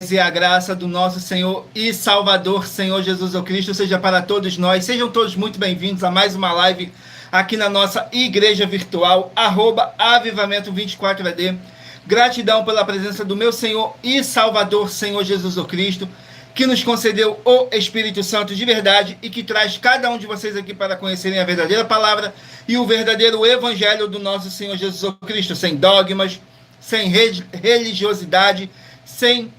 E a graça do nosso Senhor e Salvador, Senhor Jesus Cristo, seja para todos nós. Sejam todos muito bem-vindos a mais uma live aqui na nossa igreja virtual, @avivamento24AD. Gratidão pela presença do meu Senhor e Salvador, Senhor Jesus Cristo, que nos concedeu o Espírito Santo de verdade e que traz cada um de vocês aqui para conhecerem a verdadeira palavra e o verdadeiro evangelho do nosso Senhor Jesus Cristo, sem dogmas, sem religiosidade, sem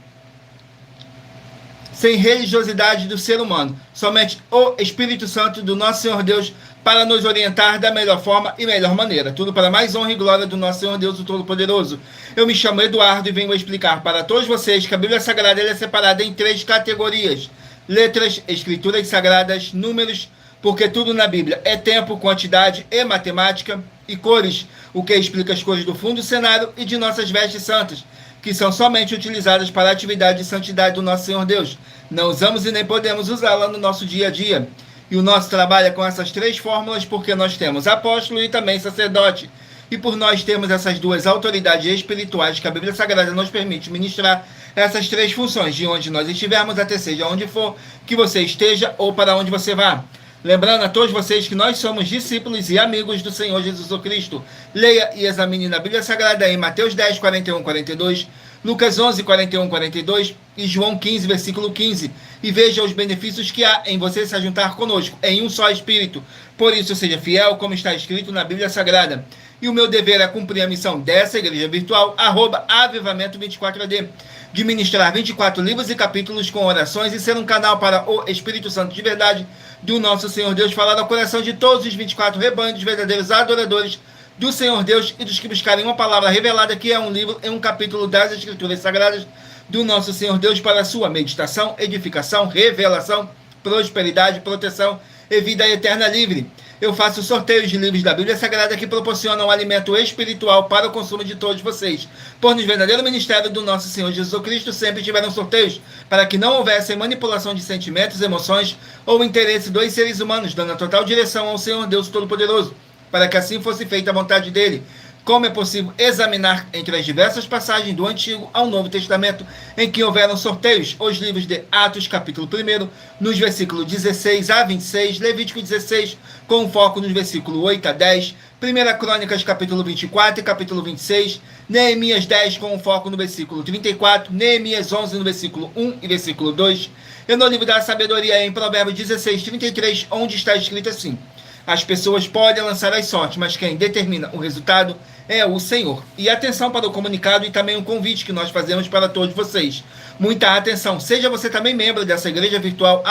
religiosidade do ser humano, somente o Espírito Santo do nosso Senhor Deus para nos orientar da melhor forma e melhor maneira. Tudo para mais honra e glória do nosso Senhor Deus, o Todo-Poderoso. Eu me chamo Eduardo e venho explicar para todos vocês que a Bíblia Sagrada é separada em 3 categorias: letras, escrituras sagradas, números, porque tudo na Bíblia é tempo, quantidade e matemática, e cores, o que explica as cores do fundo do cenário e de nossas vestes santas, que são somente utilizadas para a atividade de santidade do nosso Senhor Deus. Não usamos e nem podemos usá-la no nosso dia a dia. E o nosso trabalho é com essas 3 fórmulas porque nós temos apóstolo e também sacerdote. E por nós termos essas 2 autoridades espirituais que a Bíblia Sagrada nos permite ministrar essas 3 funções, de onde nós estivermos, até seja onde for que você esteja ou para onde você vá. Lembrando a todos vocês que nós somos discípulos e amigos do Senhor Jesus Cristo. Leia e examine na Bíblia Sagrada em Mateus 10, 41, 42, Lucas 11, 41, 42 e João 15, versículo 15. E veja os benefícios que há em você se ajuntar conosco, em um só Espírito. Por isso, seja fiel, como está escrito na Bíblia Sagrada. E o meu dever é cumprir a missão dessa igreja virtual, @avivamento24AD, de ministrar 24 livros e capítulos com orações e ser um canal para o Espírito Santo de verdade do nosso Senhor Deus falar ao coração de todos os 24 rebanhos, verdadeiros adoradores do Senhor Deus e dos que buscarem uma palavra revelada, que é um livro e um capítulo das Escrituras Sagradas do nosso Senhor Deus, para a sua meditação, edificação, revelação, prosperidade, proteção e vida eterna livre. Eu faço sorteios de livros da Bíblia Sagrada que proporcionam alimento espiritual para o consumo de todos vocês. Por no verdadeiro ministério do nosso Senhor Jesus Cristo sempre tiveram sorteios, para que não houvesse manipulação de sentimentos, emoções ou interesse dos seres humanos, dando a total direção ao Senhor Deus Todo-Poderoso, para que assim fosse feita a vontade dele. Como é possível examinar entre as diversas passagens do Antigo ao Novo Testamento em que houveram sorteios, os livros de Atos, capítulo 1, nos versículos 16 a 26, Levítico 16, com foco nos versículos 8 a 10, 1 Crônicas, capítulo 24 e capítulo 26, Neemias 10, com foco no versículo 34, Neemias 11, no versículo 1 e versículo 2, e no livro da sabedoria, em Provérbios 16, 33, onde está escrito assim: as pessoas podem lançar as sortes, mas quem determina o resultado é o Senhor. E atenção para o comunicado e também um convite que nós fazemos para todos vocês. Muita atenção. Seja você também membro dessa igreja virtual,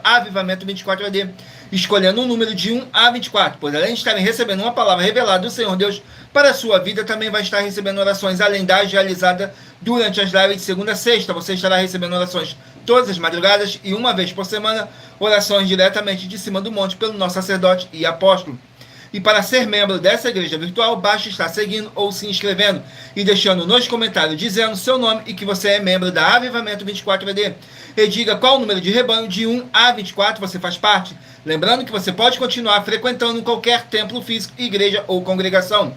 @avivamento24AD, escolhendo um número de 1 a 24, pois além de estarem recebendo uma palavra revelada do Senhor Deus para a sua vida, também vai estar recebendo orações além das realizadas durante as lives de segunda a sexta. Você estará recebendo orações todas as madrugadas e uma vez por semana, orações diretamente de cima do monte pelo nosso sacerdote e apóstolo. E para ser membro dessa igreja virtual, basta estar seguindo ou se inscrevendo e deixando nos comentários dizendo seu nome e que você é membro da Avivamento 24AD. E diga qual o número de rebanho de 1 a 24 você faz parte. Lembrando que você pode continuar frequentando qualquer templo físico, igreja ou congregação.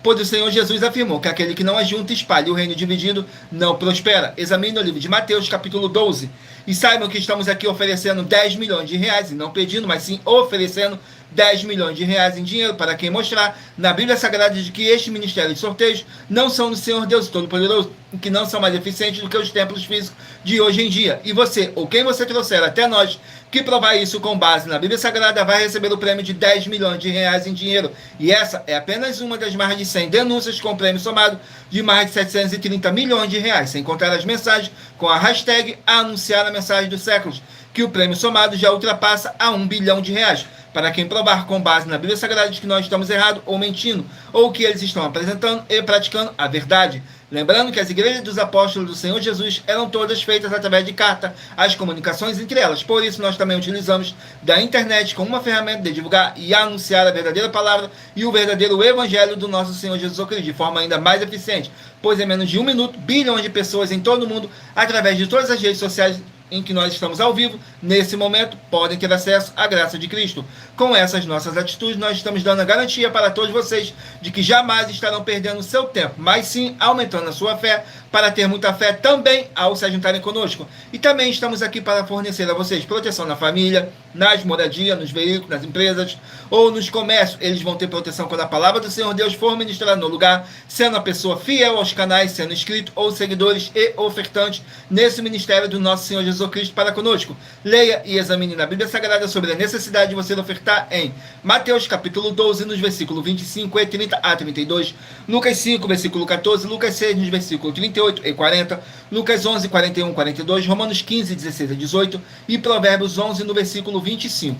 Pois o Senhor Jesus afirmou que aquele que não ajunta e espalha o reino dividido não prospera. Examine o livro de Mateus, capítulo 12. E saibam que estamos aqui oferecendo 10 milhões de reais, e não pedindo, mas sim oferecendo 10 milhões de reais em dinheiro para quem mostrar na Bíblia Sagrada de que este ministério de sorteios não são do Senhor Deus Todo-Poderoso, que não são mais eficientes do que os templos físicos de hoje em dia. E você, ou quem você trouxer até nós, que provar isso com base na Bíblia Sagrada, vai receber o prêmio de 10 milhões de reais em dinheiro. E essa é apenas uma das mais de 100 denúncias com prêmio somado de mais de 730 milhões de reais, sem contar as mensagens com a hashtag Anunciar a Mensagem dos Séculos, que o prêmio somado já ultrapassa a 1 bilhão de reais. Para quem provar com base na Bíblia Sagrada de que nós estamos errados ou mentindo, ou que eles estão apresentando e praticando a verdade. Lembrando que as igrejas dos apóstolos do Senhor Jesus eram todas feitas através de carta, as comunicações entre elas. Por isso, nós também utilizamos da internet como uma ferramenta de divulgar e anunciar a verdadeira palavra e o verdadeiro evangelho do nosso Senhor Jesus Cristo, de forma ainda mais eficiente, pois em menos de 1 minuto, bilhões de pessoas em todo o mundo, através de todas as redes sociais em que nós estamos ao vivo, nesse momento, podem ter acesso à graça de Cristo. Com essas nossas atitudes, nós estamos dando a garantia para todos vocês de que jamais estarão perdendo o seu tempo, mas sim aumentando a sua fé para ter muita fé também ao se juntarem conosco. E também estamos aqui para fornecer a vocês proteção na família, nas moradias, nos veículos, nas empresas ou nos comércios. Eles vão ter proteção quando a palavra do Senhor Deus for ministrada no lugar, sendo a pessoa fiel aos canais, sendo inscrito ou seguidores e ofertantes nesse ministério do nosso Senhor Jesus Cristo para conosco. Leia e examine na Bíblia Sagrada sobre a necessidade de você ofertar em Mateus capítulo 12, nos versículos 25 e 30 a 32, Lucas 5, versículo 14, Lucas 6, nos versículos 38 e 40, Lucas 11, 41 e 42, Romanos 15, 16 a 18 e Provérbios 11, no versículo 25.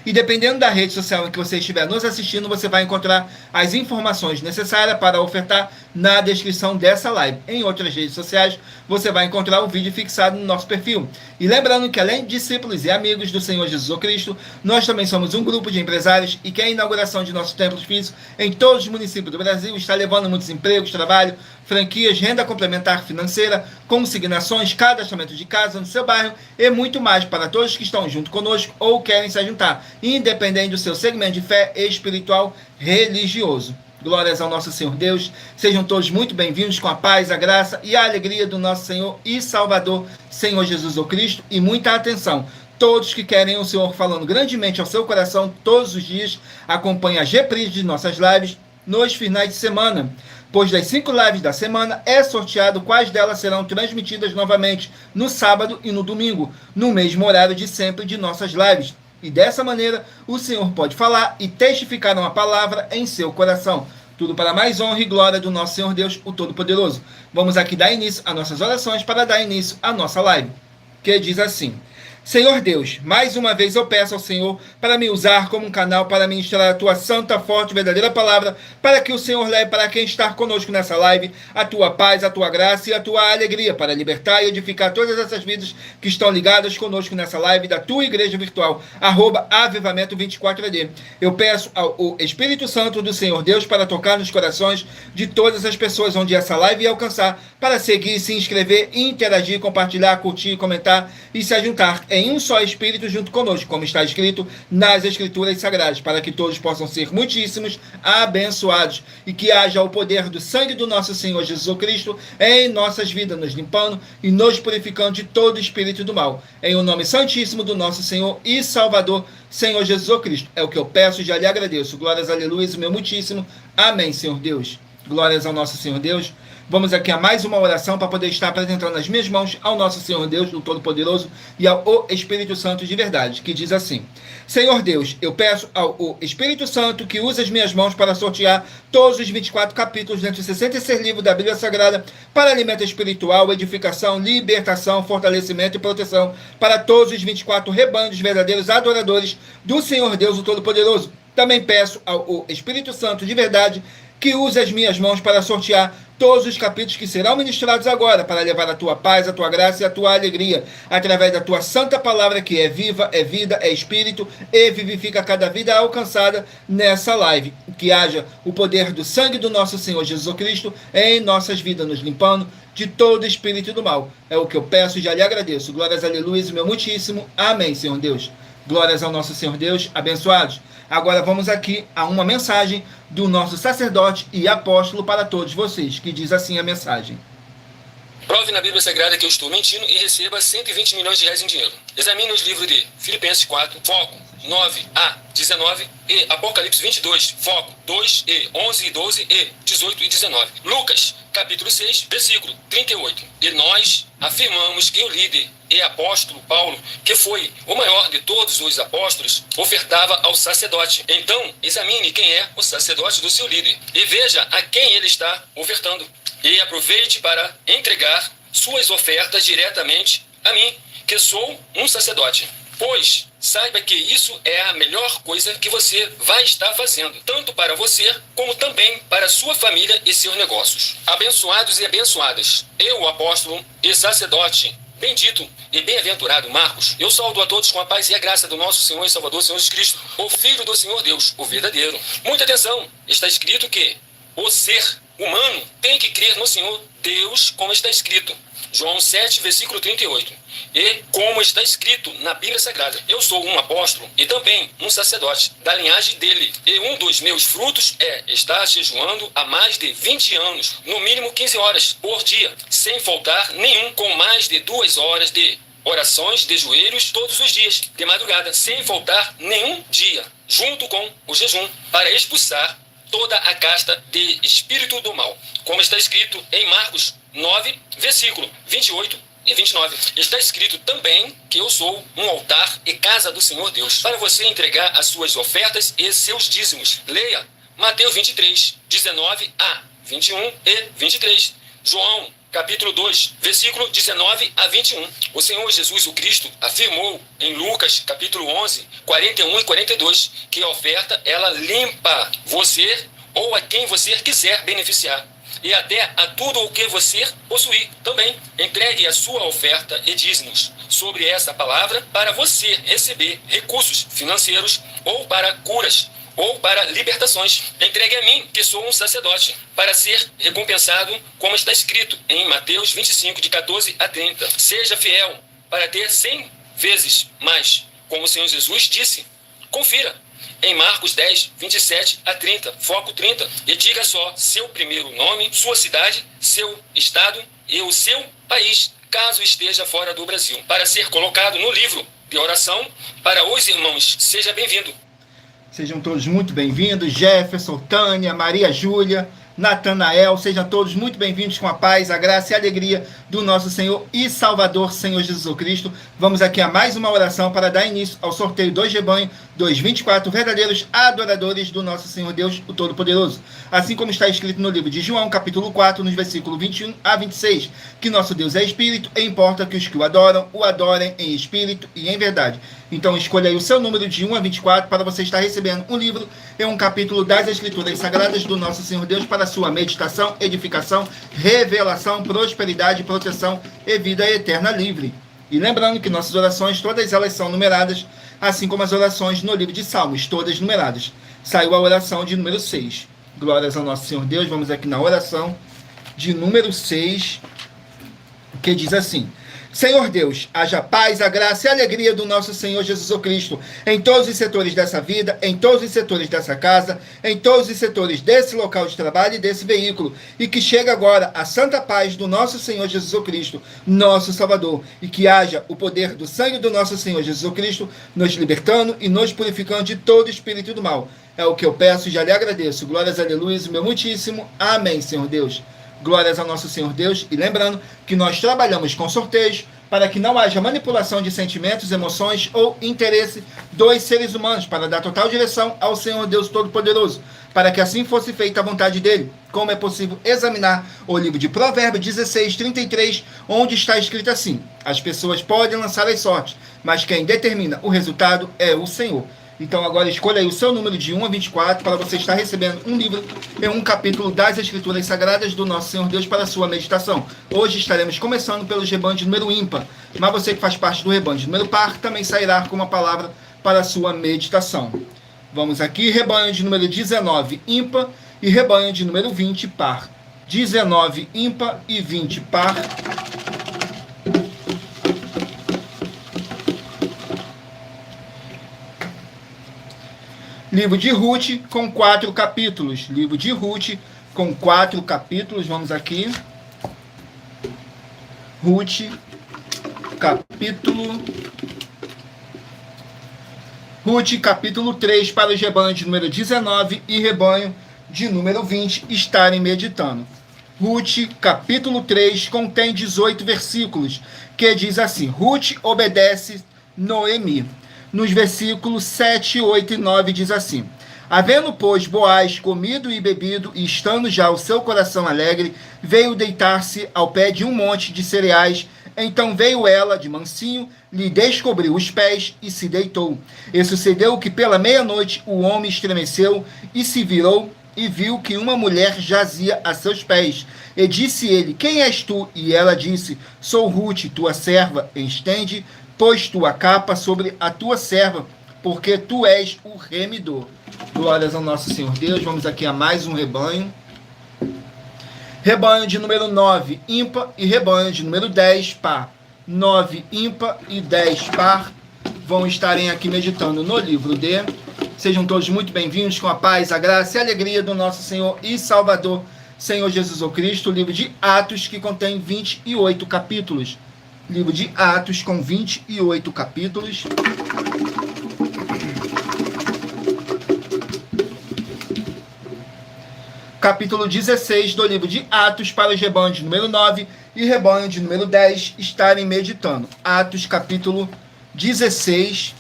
E dependendo da rede social em que você estiver nos assistindo, você vai encontrar as informações necessárias para ofertar na descrição dessa live. Em outras redes sociais, você vai encontrar o vídeo fixado no nosso perfil. E lembrando que além de discípulos e amigos do Senhor Jesus Cristo, nós também somos um grupo de empresários e que a inauguração de nossos templos físicos em todos os municípios do Brasil está levando muitos empregos, trabalho, franquias, renda complementar financeira, consignações, cadastramento de casa no seu bairro e muito mais para todos que estão junto conosco ou querem se juntar, independente do seu segmento de fé espiritual religioso. Glórias ao nosso Senhor Deus. Sejam todos muito bem-vindos com a paz, a graça e a alegria do nosso Senhor e Salvador, Senhor Jesus o Cristo. E muita atenção. Todos que querem o Senhor falando grandemente ao seu coração todos os dias, acompanhem as reprises de nossas lives nos finais de semana. Pois das 5 lives da semana é sorteado quais delas serão transmitidas novamente no sábado e no domingo, no mesmo horário de sempre de nossas lives. E dessa maneira, o Senhor pode falar e testificar uma palavra em seu coração. Tudo para mais honra e glória do nosso Senhor Deus, o Todo-Poderoso. Vamos aqui dar início às nossas orações para dar início à nossa live, que diz assim: Senhor Deus, mais uma vez eu peço ao Senhor para me usar como um canal para ministrar a tua santa, forte e verdadeira palavra, para que o Senhor leve para quem está conosco nessa live a tua paz, a tua graça e a tua alegria, para libertar e edificar todas essas vidas que estão ligadas conosco nessa live da tua igreja virtual, @avivamento24AD. Eu peço ao Espírito Santo do Senhor Deus para tocar nos corações de todas as pessoas onde essa live ia alcançar, para seguir, se inscrever, interagir, compartilhar, curtir, comentar e se ajuntar em um só Espírito junto conosco, como está escrito nas Escrituras Sagradas, para que todos possam ser muitíssimos abençoados e que haja o poder do sangue do nosso Senhor Jesus Cristo em nossas vidas, nos limpando e nos purificando de todo espírito do mal. Em o nome santíssimo do nosso Senhor e Salvador, Senhor Jesus Cristo. É o que eu peço e já lhe agradeço. Glórias, aleluia, o meu muitíssimo. Amém, Senhor Deus. Glórias ao nosso Senhor Deus. Vamos aqui a mais uma oração para poder estar apresentando nas minhas mãos ao nosso Senhor Deus, do Todo-Poderoso, e ao Espírito Santo de verdade, que diz assim: Senhor Deus, eu peço ao Espírito Santo que use as minhas mãos para sortear todos os 24 capítulos dentre os 66 livros da Bíblia Sagrada para alimento espiritual, edificação, libertação, fortalecimento e proteção para todos os 24 rebanhos verdadeiros adoradores do Senhor Deus, o Todo-Poderoso. Também peço ao Espírito Santo de verdade que use as minhas mãos para sortear todos os capítulos que serão ministrados agora, para levar a tua paz, a tua graça e a tua alegria, através da tua santa palavra, que é viva, é vida, é espírito e vivifica cada vida alcançada nessa live. Que haja o poder do sangue do nosso Senhor Jesus Cristo em nossas vidas, nos limpando de todo espírito do mal. É o que eu peço e já lhe agradeço. Glórias, aleluia, meu muitíssimo. Amém, Senhor Deus. Glórias ao nosso Senhor Deus, abençoados. Agora vamos aqui a uma mensagem do nosso sacerdote e apóstolo para todos vocês, que diz assim a mensagem. Prove na Bíblia Sagrada que eu estou mentindo e receba 120 milhões de reais em dinheiro. Examine os livros de Filipenses 4, foco 9 a 19 e Apocalipse 22, foco 2 e 11 e 12 e 18 e 19. Lucas, capítulo 6, versículo 38. E nós afirmamos que o líder e apóstolo Paulo, que foi o maior de todos os apóstolos, ofertava ao sacerdote. Então, examine quem é o sacerdote do seu líder e veja a quem ele está ofertando. E aproveite para entregar suas ofertas diretamente a mim, que sou um sacerdote. Pois saiba que isso é a melhor coisa que você vai estar fazendo, tanto para você, como também para sua família e seus negócios. Abençoados e abençoadas, eu, apóstolo e sacerdote, bendito e bem-aventurado Marcos, eu saúdo a todos com a paz e a graça do nosso Senhor e Salvador, Senhor Jesus Cristo, o Filho do Senhor Deus, o verdadeiro. Muita atenção, está escrito que o ser humano tem que crer no Senhor Deus, como está escrito. João 7, versículo 38. E como está escrito na Bíblia Sagrada, eu sou um apóstolo e também um sacerdote da linhagem dele. E um dos meus frutos é estar jejuando há mais de 20 anos, no mínimo 15 horas por dia, sem faltar nenhum, com mais de 2 horas de orações de joelhos todos os dias, de madrugada, sem faltar nenhum dia, junto com o jejum, para expulsar toda a casta de espírito do mal. Como está escrito em Marcos 9, versículo 28 e 29. Está escrito também que eu sou um altar e casa do Senhor Deus, para você entregar as suas ofertas e seus dízimos. Leia Mateus 23, 19 a 21 e 23. João capítulo 2, versículo 19 a 21. O Senhor Jesus o Cristo afirmou em Lucas capítulo 11, 41 e 42, que a oferta, ela limpa você ou a quem você quiser beneficiar, e até a tudo o que você possuir também. Entregue a sua oferta e dízimos sobre essa palavra para você receber recursos financeiros ou para curas ou para libertações. Entregue a mim, que sou um sacerdote, para ser recompensado, como está escrito em Mateus 25, de 14 a 30. Seja fiel para ter 100 vezes mais, como o Senhor Jesus disse. Confira em Marcos 10, 27 a 30, foco 30, e diga só seu primeiro nome, sua cidade, seu estado e o seu país, caso esteja fora do Brasil, para ser colocado no livro de oração para os irmãos. Seja bem-vindo. Sejam todos muito bem-vindos. Jefferson, Tânia, Maria Júlia, Natanael, sejam todos muito bem-vindos com a paz, a graça e a alegria do nosso Senhor e Salvador, Senhor Jesus Cristo. Vamos aqui a mais uma oração para dar início ao sorteio dos rebanhos dos 24 verdadeiros adoradores do nosso Senhor Deus, o Todo-Poderoso. Assim como está escrito no livro de João, capítulo 4, nos versículos 21 a 26, que nosso Deus é Espírito e importa que os que o adorem em Espírito e em verdade. Então escolha aí o seu número de 1 a 24 para você estar recebendo um livro e um capítulo das Escrituras Sagradas do nosso Senhor Deus para sua meditação, edificação, revelação, prosperidade, proteção e vida eterna livre. E lembrando que nossas orações, todas elas são numeradas, assim como as orações no livro de Salmos, todas numeradas. Saiu a oração de número 6. Glórias ao nosso Senhor Deus. Vamos aqui na oração de número 6, que diz assim: Senhor Deus, haja paz, a graça e a alegria do nosso Senhor Jesus Cristo em todos os setores dessa vida, em todos os setores dessa casa, em todos os setores desse local de trabalho e desse veículo, e que chegue agora a santa paz do nosso Senhor Jesus Cristo, nosso Salvador, e que haja o poder do sangue do nosso Senhor Jesus Cristo nos libertando e nos purificando de todo espírito do mal. É o que eu peço e já lhe agradeço. Glórias, aleluia, meu muitíssimo. Amém, Senhor Deus. Glórias ao nosso Senhor Deus. E lembrando que nós trabalhamos com sorteios para que não haja manipulação de sentimentos, emoções ou interesse dos seres humanos, para dar total direção ao Senhor Deus Todo-Poderoso, para que assim fosse feita a vontade dele, como é possível examinar o livro de Provérbios 16, 33, onde está escrito assim: as pessoas podem lançar as sortes, mas quem determina o resultado é o Senhor. Então agora escolha aí o seu número de 1 a 24 para você estar recebendo um livro e um capítulo das Escrituras Sagradas do nosso Senhor Deus para a sua meditação. Hoje estaremos começando pelos rebanhos de número ímpar, mas você que faz parte do rebanho de número par também sairá com uma palavra para a sua meditação. Vamos aqui, rebanho de número 19 ímpar e rebanho de número 20 par. 19 ímpar e 20 par. Livro de Ruth com 4 capítulos. Livro de Ruth com 4 capítulos. Vamos aqui. Ruth, capítulo... Ruth, capítulo 3, para os rebanhos de número 19 e rebanho de número 20 estarem meditando. Ruth, capítulo 3, contém 18 versículos, que diz assim: Ruth obedece Noemi. Nos versículos 7, 8 e 9 diz assim: havendo, pois, Boaz comido e bebido, e estando já o seu coração alegre, veio deitar-se ao pé de um monte de cereais. Então veio ela, de mansinho, lhe descobriu os pés e se deitou. E sucedeu que pela meia-noite o homem estremeceu e se virou e viu que uma mulher jazia a seus pés. E disse ele: quem és tu? E ela disse: sou Ruth, tua serva. Estende, pois, tua capa sobre a tua serva, porque tu és o remidor. Glórias ao nosso Senhor Deus. Vamos aqui a mais um rebanho. Rebanho de número 9, ímpar, e rebanho de número 10, par. 9, ímpar e 10, par. Vão estarem aqui meditando no livro de... Sejam todos muito bem-vindos com a paz, a graça e a alegria do nosso Senhor e Salvador, Senhor Jesus Cristo, o livro de Atos, que contém 28 capítulos. Livro de Atos com 28 capítulos. Capítulo 16 do livro de Atos, para os rebanhos de número 9 e rebanho de número 10 estarem meditando. Atos, capítulo 16.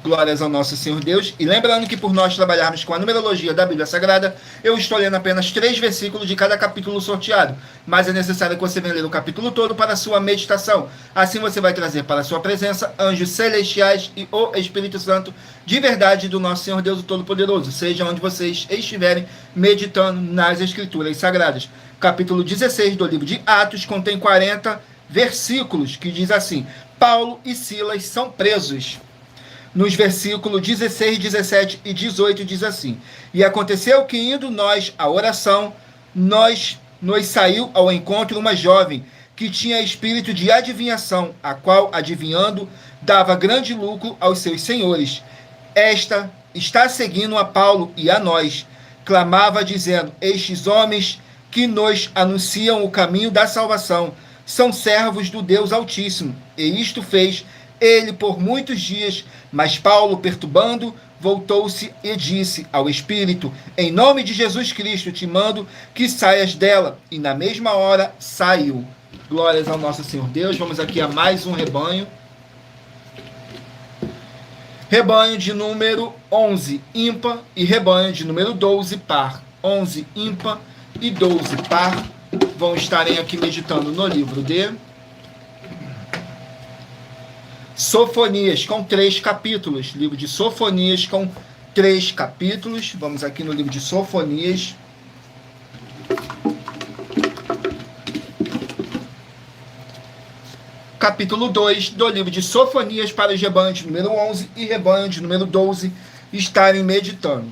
Glórias ao nosso Senhor Deus. E lembrando que por nós trabalharmos com a numerologia da Bíblia Sagrada, eu estou lendo apenas 3 versículos de cada capítulo sorteado. Mas é necessário que você venha ler o capítulo todo para a sua meditação. Assim você vai trazer para a sua presença anjos celestiais e o Espírito Santo de verdade do nosso Senhor Deus o Todo-Poderoso, seja onde vocês estiverem meditando nas Escrituras Sagradas. Capítulo 16 do livro de Atos contém 40 versículos, que diz assim: Paulo e Silas são presos. Nos versículos 16, 17 e 18 diz assim: E aconteceu que, indo nós à oração, nos saiu ao encontro uma jovem que tinha espírito de adivinhação, a qual, adivinhando, dava grande lucro aos seus senhores. Esta está seguindo a Paulo e a nós. Clamava dizendo: Estes homens que nos anunciam o caminho da salvação são servos do Deus Altíssimo. E isto fez ele por muitos dias, mas Paulo, perturbando, voltou-se e disse ao Espírito: Em nome de Jesus Cristo te mando que saias dela. E na mesma hora saiu. Glórias ao nosso Senhor Deus. Vamos aqui a mais um rebanho. Rebanho de número 11, ímpar, e rebanho de número 12, par. 11, ímpar e 12, par. Vão estarem aqui meditando no livro de Sofonias, com 3 capítulos. Livro de Sofonias, com 3 capítulos. Vamos aqui no livro de Sofonias. Capítulo 2 do livro de Sofonias, para os rebanhos de número 11 e rebanho de número 12 estarem meditando.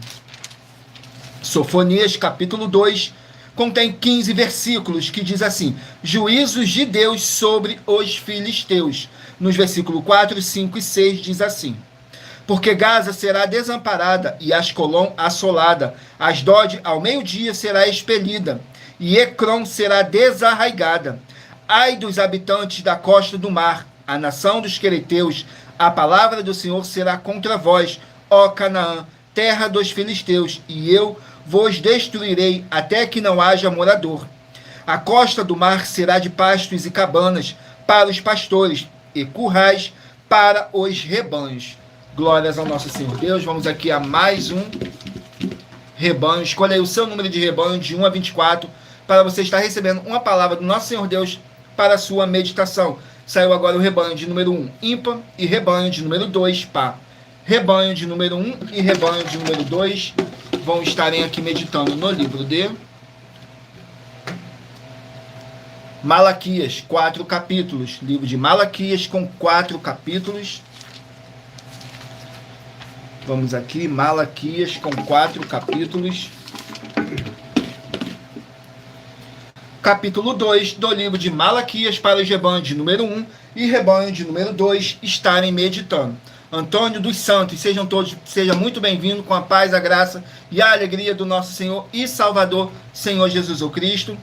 Sofonias, capítulo 2, contém 15 versículos, que diz assim: Juízos de Deus sobre os filisteus. Nos versículos 4, 5 e 6 diz assim: Porque Gaza será desamparada e Ascolom assolada, Asdod ao meio-dia será expelida, e Ecrom será desarraigada. Ai dos habitantes da costa do mar, a nação dos quereteus, a palavra do Senhor será contra vós, ó Canaã, terra dos filisteus, e eu vos destruirei até que não haja morador. A costa do mar será de pastos e cabanas para os pastores, e currais para os rebanhos. Glórias ao nosso Senhor Deus. Vamos aqui a mais um rebanho. Escolha aí o seu número de rebanho de 1 a 24 para você estar recebendo uma palavra do nosso Senhor Deus para a sua meditação. Saiu agora o rebanho de número 1, ímpar, e rebanho de número 2, par. Rebanho de número 1 e rebanho de número 2 vão estarem aqui meditando no livro de Malaquias, 4 capítulos. Livro de Malaquias com 4 capítulos. Vamos aqui, Malaquias com 4 capítulos. Capítulo 2 do livro de Malaquias, para os rebanhos de número 1 e rebanho de número 2 estarem meditando. Antônio dos Santos, seja muito bem-vindo com a paz, a graça e a alegria do nosso Senhor e Salvador, Senhor Jesus Cristo.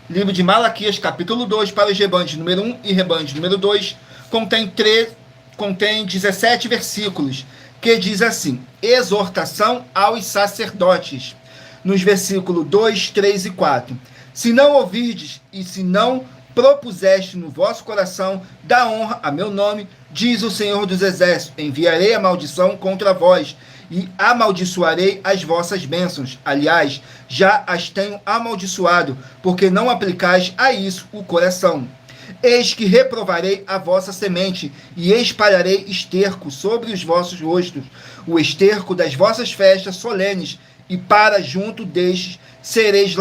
Livro de Malaquias, capítulo 2, para os rebanhos de número 1 e rebanho de número 2, contém 17 versículos, que diz assim: Exortação aos sacerdotes. Nos versículos 2, 3 e 4. Se não ouvirdes e se não propuseste no vosso coração da honra a meu nome, diz o Senhor dos Exércitos, enviarei a maldição contra vós e amaldiçoarei as vossas bênçãos. Aliás, já as tenho amaldiçoado, porque não aplicais a isso o coração. Eis que reprovarei a vossa semente e espalharei esterco sobre os vossos rostos, o esterco das vossas festas solenes, e para junto destes sereis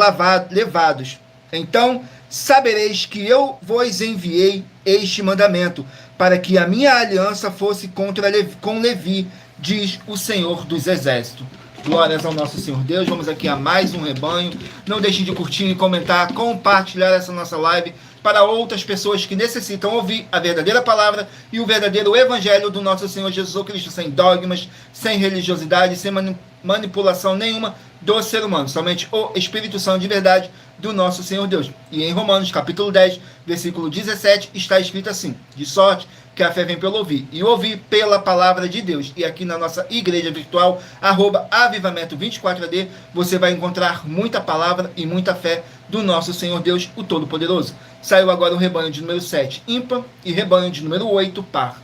levados. Então sabereis que eu vos enviei este mandamento, para que a minha aliança fosse com Levi, diz o Senhor dos Exércitos. Glórias ao nosso Senhor Deus. Vamos aqui a mais um rebanho. Não deixe de curtir, comentar, compartilhar essa nossa live para outras pessoas que necessitam ouvir a verdadeira palavra e o verdadeiro evangelho do nosso Senhor Jesus Cristo, sem dogmas, sem religiosidade, sem manipulação nenhuma do ser humano, somente o Espírito Santo de verdade do nosso Senhor Deus. E em Romanos capítulo 10, versículo 17, está escrito assim: de sorte que a fé vem pelo ouvir, e ouvir pela palavra de Deus. E aqui na nossa igreja virtual, @avivamento24AD, você vai encontrar muita palavra e muita fé do nosso Senhor Deus, o Todo-Poderoso. Saiu agora o rebanho de número 7, ímpar, e rebanho de número 8, par.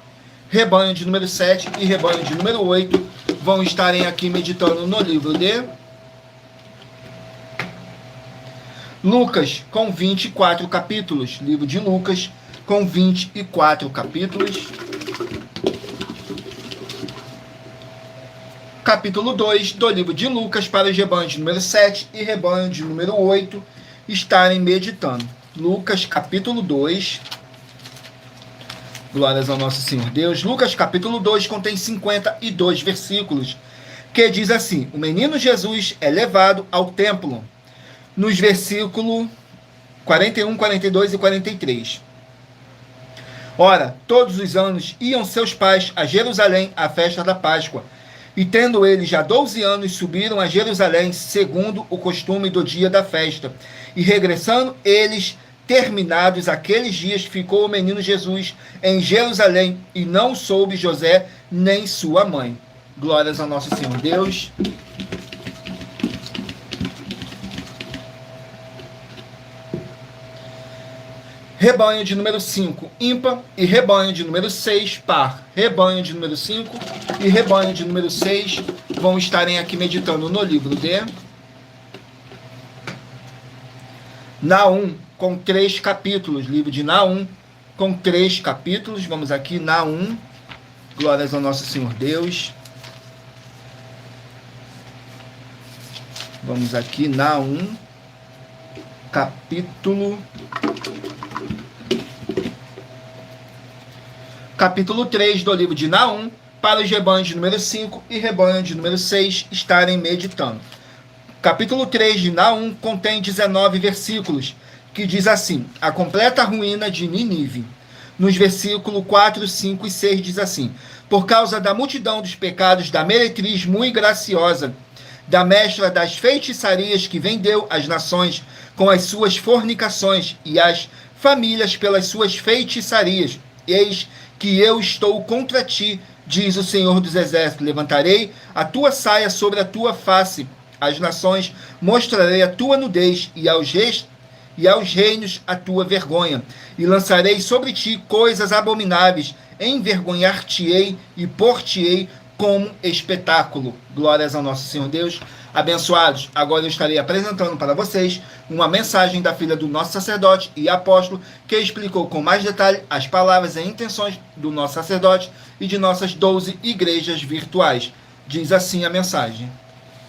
Rebanho de número 7 e rebanho de número 8 vão estarem aqui meditando no livro de Lucas, com 24 capítulos. Livro de Lucas, com 24 capítulos. Capítulo 2 do livro de Lucas, para os rebanhos de número 7 e rebanho de número 8 estarem meditando. Lucas, capítulo 2. Glórias ao nosso Senhor Deus. Lucas, capítulo 2, contém 52 versículos, que diz assim: o menino Jesus é levado ao templo. Nos versículos 41, 42 e 43. Ora, todos os anos iam seus pais a Jerusalém à festa da Páscoa. E tendo eles já 12 anos, subiram a Jerusalém, segundo o costume do dia da festa. E regressando eles, terminados aqueles dias, ficou o menino Jesus em Jerusalém, e não soube José nem sua mãe. Glórias ao nosso Senhor Deus. Rebanho de número 5, ímpar, e rebanho de número 6, par. Rebanho de número 5 e rebanho de número 6 vão estarem aqui meditando no livro de Naum, com 3 capítulos. Livro de Naum, com 3 capítulos. Vamos aqui, Naum. Glórias ao nosso Senhor Deus. Vamos aqui, Naum, capítulo 3 do livro de Naum, para os rebanhos de número 5 e rebanho de número 6 estarem meditando. Capítulo 3 de Naum contém 19 versículos, que diz assim: a completa ruína de Nínive. Nos versículos 4, 5 e 6 diz assim: por causa da multidão dos pecados da meretriz muito graciosa, da mestra das feitiçarias que vendeu as nações com as suas fornicações e as famílias pelas suas feitiçarias, eis que eu estou contra ti, diz o Senhor dos Exércitos. Levantarei a tua saia sobre a tua face, às nações mostrarei a tua nudez, e aos reinos a tua vergonha, e lançarei sobre ti coisas abomináveis, envergonhar-te-ei e pôr-te-ei como espetáculo. Glórias ao nosso Senhor Deus. Abençoados, agora eu estarei apresentando para vocês uma mensagem da filha do nosso sacerdote e apóstolo, que explicou com mais detalhe as palavras e intenções do nosso sacerdote e de nossas 12 igrejas virtuais. Diz assim a mensagem.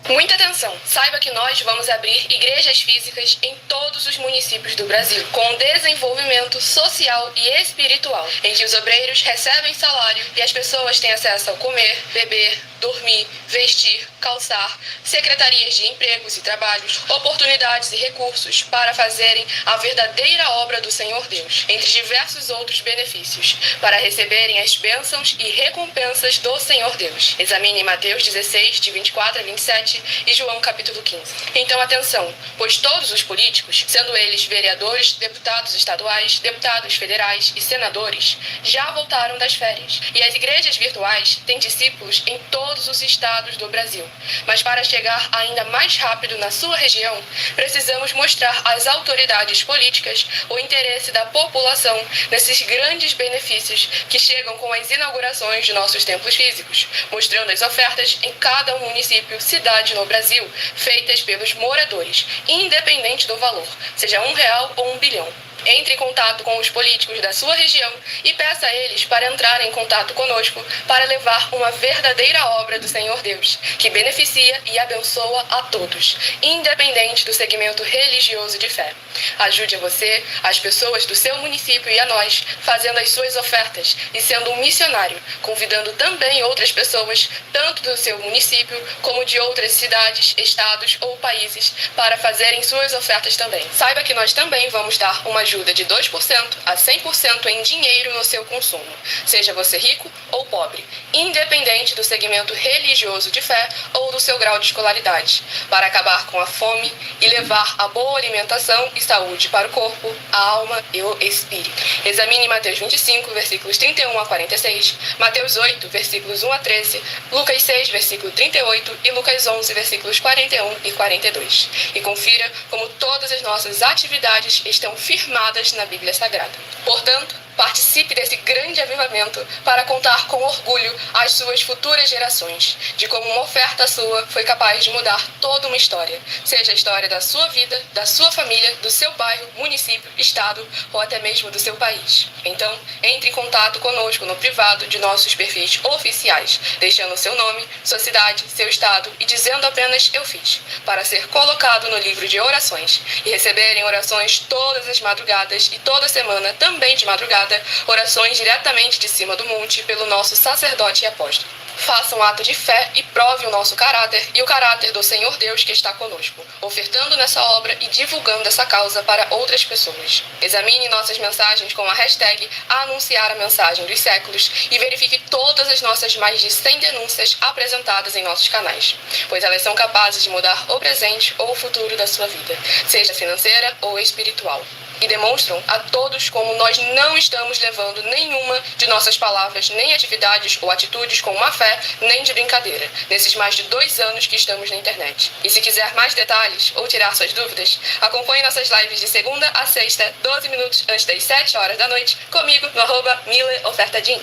Muita atenção! Saiba que nós vamos abrir igrejas físicas em todos os municípios do Brasil, com desenvolvimento social e espiritual, em que os obreiros recebem salário e as pessoas têm acesso ao comer, beber, dormir, vestir, calçar, secretarias de empregos e trabalhos, oportunidades e recursos para fazerem a verdadeira obra do Senhor Deus, entre diversos outros benefícios, para receberem as bênçãos e recompensas do Senhor Deus. Examine Mateus 16, de 24 a 27 e João capítulo 15. Então atenção, pois todos os políticos, sendo eles vereadores, deputados estaduais, deputados federais e senadores, já voltaram das férias, e as igrejas virtuais têm discípulos em todos os estados do Brasil. Mas para chegar ainda mais rápido na sua região, precisamos mostrar às autoridades políticas o interesse da população nesses grandes benefícios que chegam com as inaugurações de nossos templos físicos, mostrando as ofertas em cada município, cidade no Brasil, feitas pelos moradores, independente do valor, seja R$1 ou R$1 bilhão. Entre em contato com os políticos da sua região e peça a eles para entrarem em contato conosco para levar uma verdadeira obra do Senhor Deus, que beneficia e abençoa a todos, independente do segmento religioso de fé. Ajude a você, as pessoas do seu município e a nós, fazendo as suas ofertas e sendo um missionário, convidando também outras pessoas, tanto do seu município como de outras cidades, estados ou países, para fazerem suas ofertas também. Saiba que nós também vamos dar uma ajuda de 2% a 100% em dinheiro no seu consumo, seja você rico ou pobre, independente do segmento religioso de fé ou do seu grau de escolaridade, para acabar com a fome e levar a boa alimentação e saúde para o corpo, a alma e o espírito. Examine Mateus 25, versículos 31 a 46, Mateus 8, versículos 1 a 13, Lucas 6, versículo 38 e Lucas 11, versículos 41 e 42. E confira como todas as nossas atividades estão firmadas na Bíblia Sagrada. Portanto, participe desse grande avivamento para contar com orgulho às suas futuras gerações de como uma oferta sua foi capaz de mudar toda uma história, seja a história da sua vida, da sua família, do seu bairro, município, estado ou até mesmo do seu país. Então, entre em contato conosco no privado de nossos perfis oficiais, deixando seu nome, sua cidade, seu estado e dizendo apenas "eu fiz", para ser colocado no livro de orações e receberem orações todas as madrugadas e toda semana também de madrugada, orações diretamente de cima do monte pelo nosso sacerdote e apóstolo. Faça um ato de fé e prove o nosso caráter e o caráter do Senhor Deus que está conosco, ofertando nessa obra e divulgando essa causa para outras pessoas. Examine nossas mensagens com a hashtag Anunciar a Mensagem dos Séculos e verifique todas as nossas mais de 100 denúncias apresentadas em nossos canais, pois elas são capazes de mudar o presente ou o futuro da sua vida, seja financeira ou espiritual. E demonstram a todos como nós não estamos levando nenhuma de nossas palavras, nem atividades ou atitudes com má fé, nem de brincadeira, nesses mais de 2 anos que estamos na internet. E se quiser mais detalhes ou tirar suas dúvidas, acompanhe nossas lives de segunda a sexta, 12 minutos antes das 7 horas da noite, comigo no @MileOfertaDin.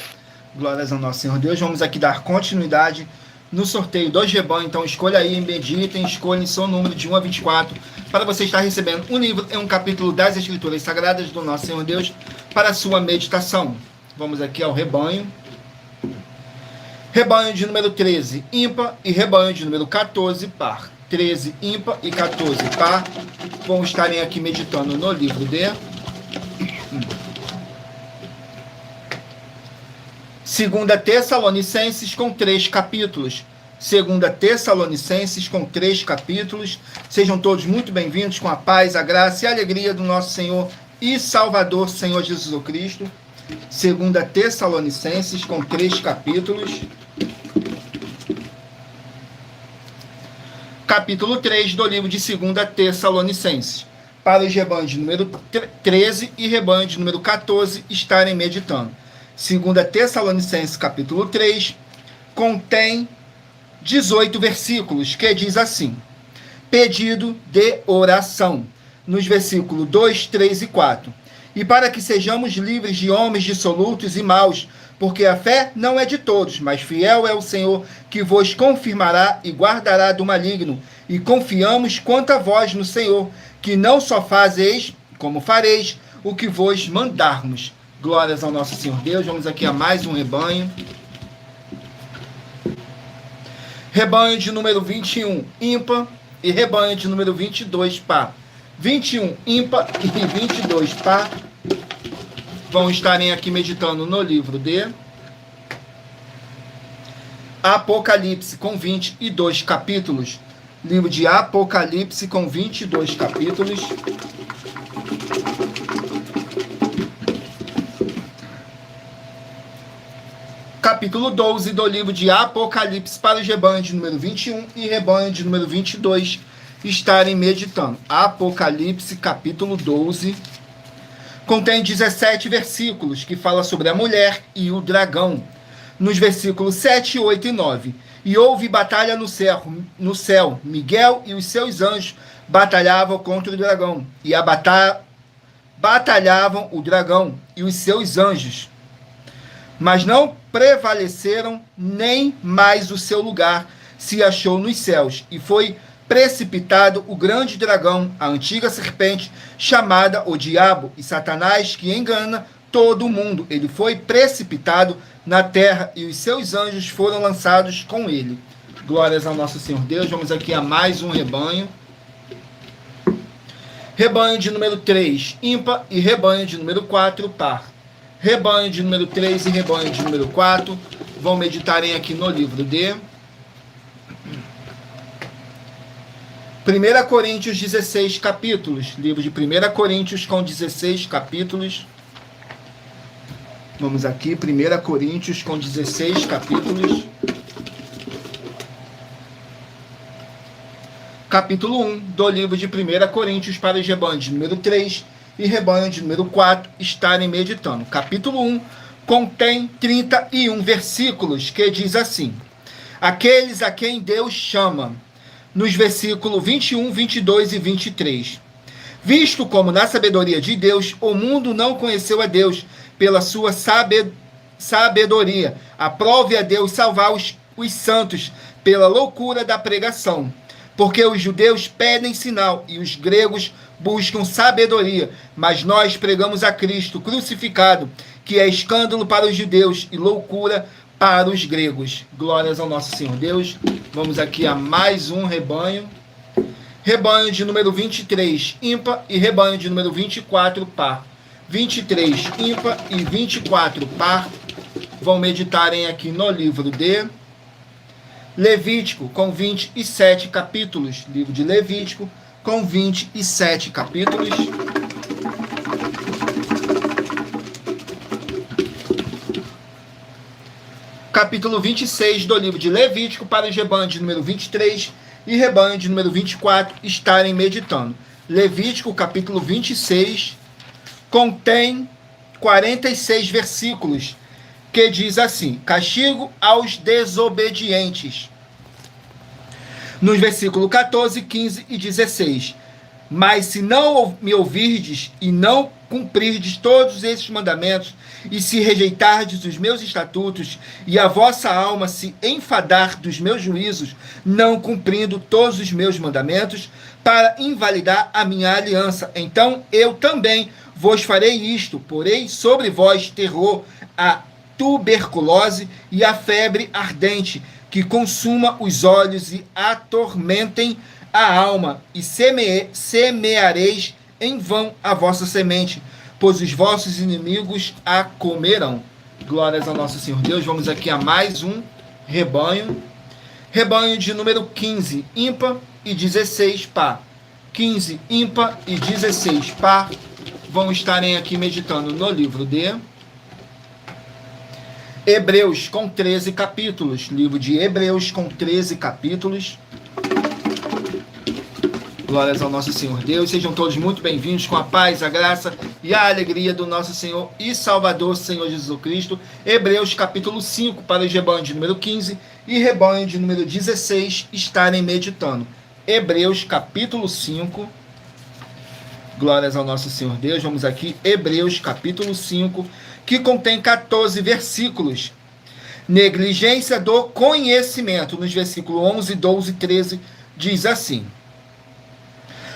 Glórias ao nosso Senhor Deus. Vamos aqui dar continuidade no sorteio dos rebanhos. Então escolha aí, meditem, escolhem seu número de 1 a 24, para você estar recebendo um livro e um capítulo das Escrituras Sagradas do nosso Senhor Deus para a sua meditação. Vamos aqui ao rebanho. Rebanho de número 13, ímpar, e rebanho de número 14, par. 13, ímpar e 14, par. Vão estarem aqui meditando no livro de 2 Tessalonicenses, com 3 capítulos. 2 Tessalonicenses, com 3 capítulos. Sejam todos muito bem-vindos, com a paz, a graça e a alegria do nosso Senhor e Salvador, Senhor Jesus Cristo. 2 Tessalonicenses, com 3 capítulos. Capítulo 3 do livro de 2 Tessalonicenses. Para os rebanhos de número 13 e rebanho de número 14 estarem meditando. 2 Tessalonicenses, capítulo 3, contém 18 versículos, que diz assim: pedido de oração, nos versículos 2, 3 e 4. E para que sejamos livres de homens dissolutos e maus, porque a fé não é de todos, mas fiel é o Senhor, que vos confirmará e guardará do maligno. E confiamos quanto a vós no Senhor, que não só fazeis, como fareis, o que vos mandarmos. Glórias ao nosso Senhor Deus. Vamos aqui a mais um rebanho. Rebanho de número 21, ímpar, e rebanho de número 22, par. 21, ímpar, e 22, par. Vão estarem aqui meditando no livro de Apocalipse, com 22 capítulos. Livro de Apocalipse, com 22 capítulos. Capítulo 12 do livro de Apocalipse, para os rebanhos de número 21 e rebanho de número 22 estarem meditando. Apocalipse, capítulo 12, contém 17 versículos, que fala sobre a mulher e o dragão. Nos versículos 7, 8 e 9. E houve batalha no céu. Miguel e os seus anjos batalhavam contra o dragão. E batalhavam o dragão e os seus anjos. Mas não prevaleceram, nem mais o seu lugar se achou nos céus. E foi precipitado o grande dragão, a antiga serpente, chamada o Diabo e Satanás, que engana todo o mundo. Ele foi precipitado na terra e os seus anjos foram lançados com ele. Glórias ao nosso Senhor Deus. Vamos aqui a mais um rebanho. Rebanho de número 3, ímpar, e rebanho de número 4, par. Rebanho de número 3 e rebanho de número 4 vão meditarem aqui no livro de 1 Coríntios 16 capítulos. Livro de 1 Coríntios com 16 capítulos. Vamos aqui, 1 Coríntios com 16 capítulos. Capítulo 1 do livro de 1 Coríntios para os rebanhos de número 3 e rebanho de número 4 estarem meditando. Capítulo 1 contém 31 versículos que diz assim: aqueles a quem Deus chama, nos versículos 21, 22 e 23. Visto como na sabedoria de Deus o mundo não conheceu a Deus pela sua sabedoria, aprove a Deus salvar os santos pela loucura da pregação. Porque os judeus pedem sinal e os gregos buscam sabedoria, mas nós pregamos a Cristo crucificado, que é escândalo para os judeus e loucura para os gregos. Glórias ao nosso Senhor Deus. Vamos aqui a mais um rebanho. Rebanho de número 23, ímpar, e rebanho de número 24, par. 23, ímpar, e 24, par, vão meditarem aqui no livro de Levítico, com 27 capítulos. Livro de Levítico, com 27 capítulos. Capítulo 26 do livro de Levítico para os rebanhos de número 23 e rebanho de número 24 estarem meditando. Levítico, capítulo 26, contém 46 versículos, que diz assim: castigo aos desobedientes. Nos versículos 14, 15 e 16. Mas se não me ouvirdes e não cumprirdes todos esses mandamentos, e se rejeitardes os meus estatutos, e a vossa alma se enfadar dos meus juízos, não cumprindo todos os meus mandamentos, para invalidar a minha aliança, então eu também vos farei isto, porei sobre vós terror, a tuberculose e a febre ardente, que consuma os olhos e atormentem a alma, e semeareis em vão a vossa semente, pois os vossos inimigos a comerão. Glórias ao nosso Senhor Deus. Vamos aqui a mais um rebanho. Rebanho de número 15, ímpar, e 16, par. 15, ímpar, e 16, par, vão estarem aqui meditando no livro de Hebreus, com 13 capítulos. Livro de Hebreus, com 13 capítulos. Glórias ao nosso Senhor Deus. Sejam todos muito bem-vindos, com a paz, a graça e a alegria do nosso Senhor e Salvador, Senhor Jesus Cristo. Hebreus, capítulo 5, para os rebanhos de número 15 e rebanho de número 16 estarem meditando. Hebreus, capítulo 5. Glórias ao nosso Senhor Deus. Vamos aqui, Hebreus, capítulo 5, que contém 14 versículos. Negligência do conhecimento. Nos versículos 11, 12 e 13, diz assim: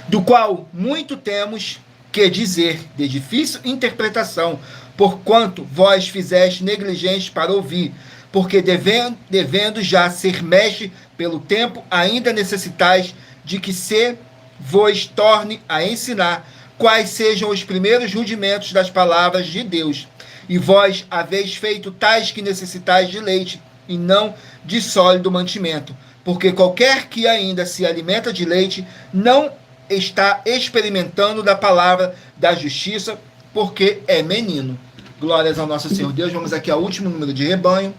do qual muito temos que dizer, de difícil interpretação, porquanto vós fizeste negligentes para ouvir, porque devendo já ser mestre pelo tempo, ainda necessitais de que se vos torne a ensinar quais sejam os primeiros rudimentos das palavras de Deus. E vós haveis feito tais que necessitais de leite, e não de sólido mantimento, porque qualquer que ainda se alimenta de leite não está experimentando da palavra da justiça, porque é menino. Glórias ao nosso Senhor Deus. Vamos aqui ao último número de rebanho.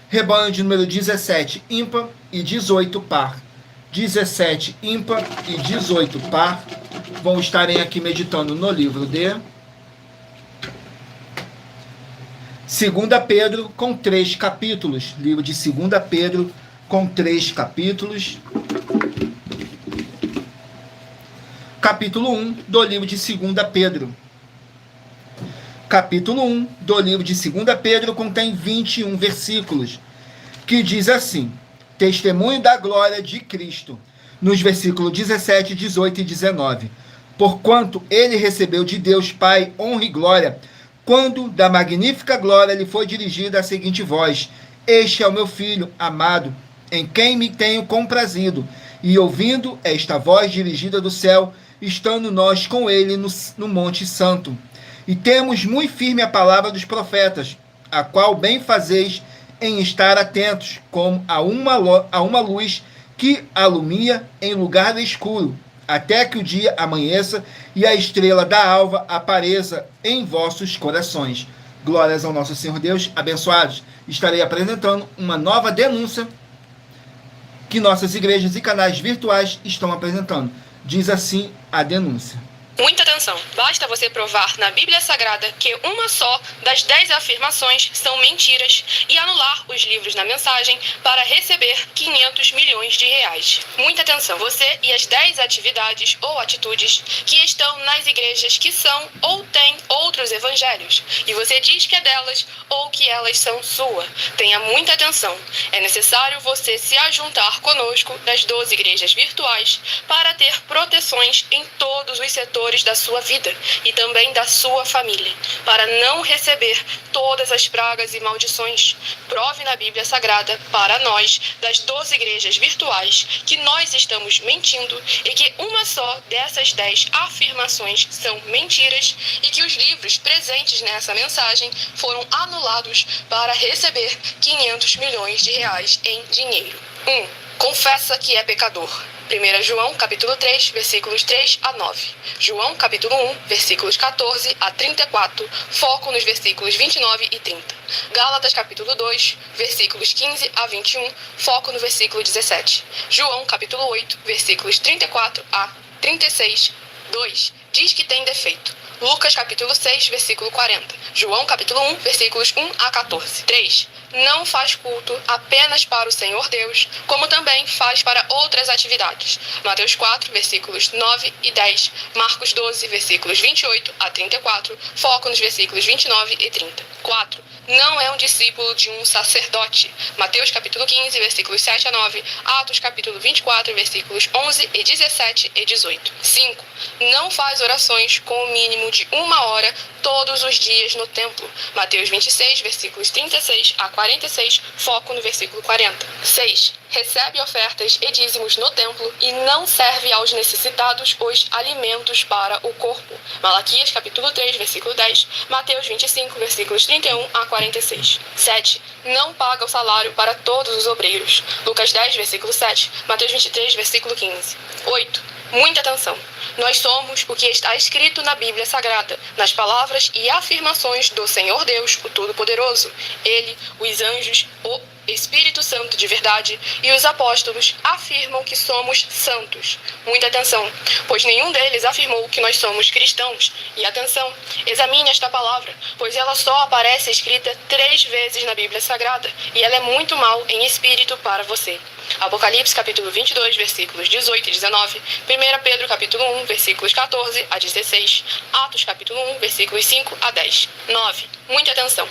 Rebanho de número 17, ímpar, e 18, par. 17, ímpar, e 18, par, vão estarem aqui meditando no livro de 2 Pedro, com 3 capítulos. Livro de 2 Pedro, com 3 capítulos. Capítulo 1 do livro de 2 Pedro. Capítulo 1 do livro de 2 Pedro contém 21 versículos, que diz assim: testemunho da glória de Cristo, nos versículos 17, 18 e 19. Porquanto ele recebeu de Deus Pai honra e glória, quando da magnífica glória lhe foi dirigida a seguinte voz: Este é o meu Filho amado, em quem me tenho comprazido. E ouvindo esta voz dirigida do céu, estando nós com ele no Monte Santo. E temos muito firme a palavra dos profetas, a qual bem fazeis em estar atentos, como a uma luz que alumia em lugar do escuro, até que o dia amanheça e a estrela da alva apareça em vossos corações. Glórias ao nosso Senhor Deus. Abençoados, estarei apresentando uma nova denúncia que nossas igrejas e canais virtuais estão apresentando. Diz assim a denúncia. Muita atenção. Basta você provar na Bíblia Sagrada que uma só das 10 afirmações são mentiras e anular os livros na mensagem para receber 500 milhões de reais. Muita atenção. Você e as 10 atividades ou atitudes que estão nas igrejas que são ou têm outros evangelhos e você diz que é delas ou que elas são sua. Tenha muita atenção. É necessário você se ajuntar conosco das 12 igrejas virtuais para ter proteções em todos os setores da sua vida e também da sua família, para não receber todas as pragas e maldições. Prove na Bíblia Sagrada para nós, das 12 igrejas virtuais, que nós estamos mentindo e que uma só dessas 10 afirmações são mentiras e que os livros presentes nessa mensagem foram anulados para receber 500 milhões de reais em dinheiro. 1. Confessa que é pecador. 1 João, capítulo 3, versículos 3 a 9. João, capítulo 1, versículos 14 a 34, foco nos versículos 29 e 30. Gálatas, capítulo 2, versículos 15 a 21, foco no versículo 17. João, capítulo 8, versículos 34 a 36, 2. Diz que tem defeito. Lucas, capítulo 6, versículo 40. João, capítulo 1, versículos 1 a 14. 3. Não faz culto apenas para o Senhor Deus, como também faz para outras atividades. Mateus 4, versículos 9 e 10. Marcos 12, versículos 28 a 34. Foco nos versículos 29 e 30. 4. Não é um discípulo de um sacerdote. Mateus capítulo 15, versículos 7 a 9. Atos capítulo 24, versículos 11 e 17 e 18. 5. Não faz orações com o mínimo de 1 hora todos os dias no templo. Mateus 26, versículos 36 a 46. Foco no versículo 40. 6. Recebe ofertas e dízimos no templo e não serve aos necessitados os alimentos para o corpo. Malaquias capítulo 3, versículo 10. Mateus 25, versículos 31 a 46. 7. Não paga o salário para todos os obreiros. Lucas 10, versículo 7. Mateus 23, versículo 15. 8. Muita atenção. Nós somos o que está escrito na Bíblia Sagrada, nas palavras e afirmações do Senhor Deus, o Todo-Poderoso. Ele, os anjos, o Espírito Santo de verdade e os apóstolos afirmam que somos santos. Muita atenção, pois nenhum deles afirmou que nós somos cristãos. E atenção, examine esta palavra, pois ela só aparece escrita 3 vezes na Bíblia Sagrada e ela é muito mal em espírito para você. Apocalipse capítulo 22, versículos 18 e 19. 1 Pedro capítulo 1, versículos 14 a 16. Atos capítulo 1, versículos 5 a 10. 9. Muita atenção.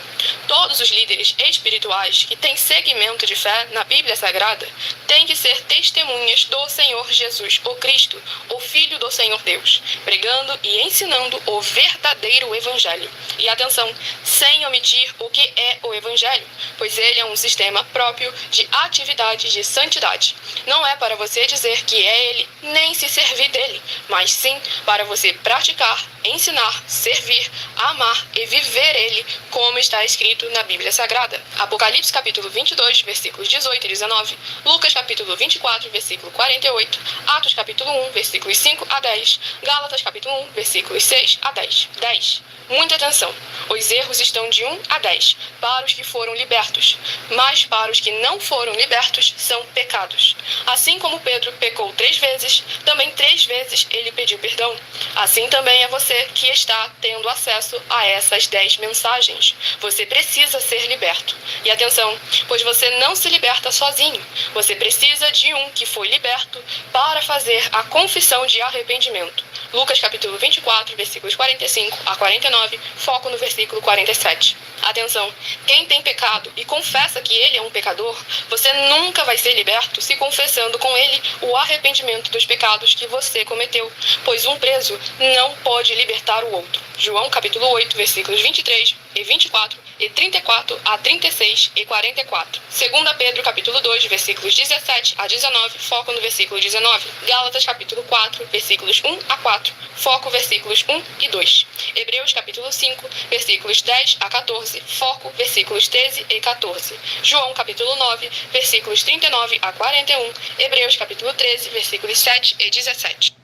Todos os líderes espirituais que têm segmento de fé na Bíblia Sagrada têm que ser testemunhas do Senhor Jesus, o Cristo, o Filho do Senhor Deus, pregando e ensinando o verdadeiro Evangelho. E atenção, sem omitir o que é o Evangelho, pois ele é um sistema próprio de atividades de santidade. Não é para você dizer que é ele, nem se servir dele, mas sim para você praticar, ensinar, servir, amar e viver ele, como está escrito na Bíblia Sagrada. Apocalipse capítulo 22, versículos 18 e 19. Lucas capítulo 24, versículo 48. Atos capítulo 1, versículos 5 a 10. Gálatas capítulo 1, versículos 6 a 10. 10. Muita atenção. Os erros estão de 1 a 10 para os que foram libertos, mas para os que não foram libertos são pecados. Assim como Pedro pecou 3 vezes, também 3 vezes ele pediu perdão. Assim também é você que está tendo acesso a essas 10 mensagens. Você precisa ser liberto. E atenção, pois você não se liberta sozinho. Você precisa de um que foi liberto para fazer a confissão de arrependimento. Lucas capítulo 24, versículos 45 a 49, foco no versículo 47. Atenção, quem tem pecado e confessa que ele é um pecador, você nunca vai ser liberto se confessando com ele o arrependimento dos pecados que você cometeu, pois um preso não pode libertar o outro. João capítulo 8, versículos 23 e 24 e 34 a 36 e 44. 2 Pedro capítulo 2, versículos 17 a 19, foco no versículo 19. Gálatas capítulo 4, versículos 1 a 4, foco versículos 1 e 2. Hebreus capítulo 5, versículos 10 a 14, foco versículos 13 e 14. João capítulo 9, versículos 39 a 41. Hebreus capítulo 13, versículos 7 e 17.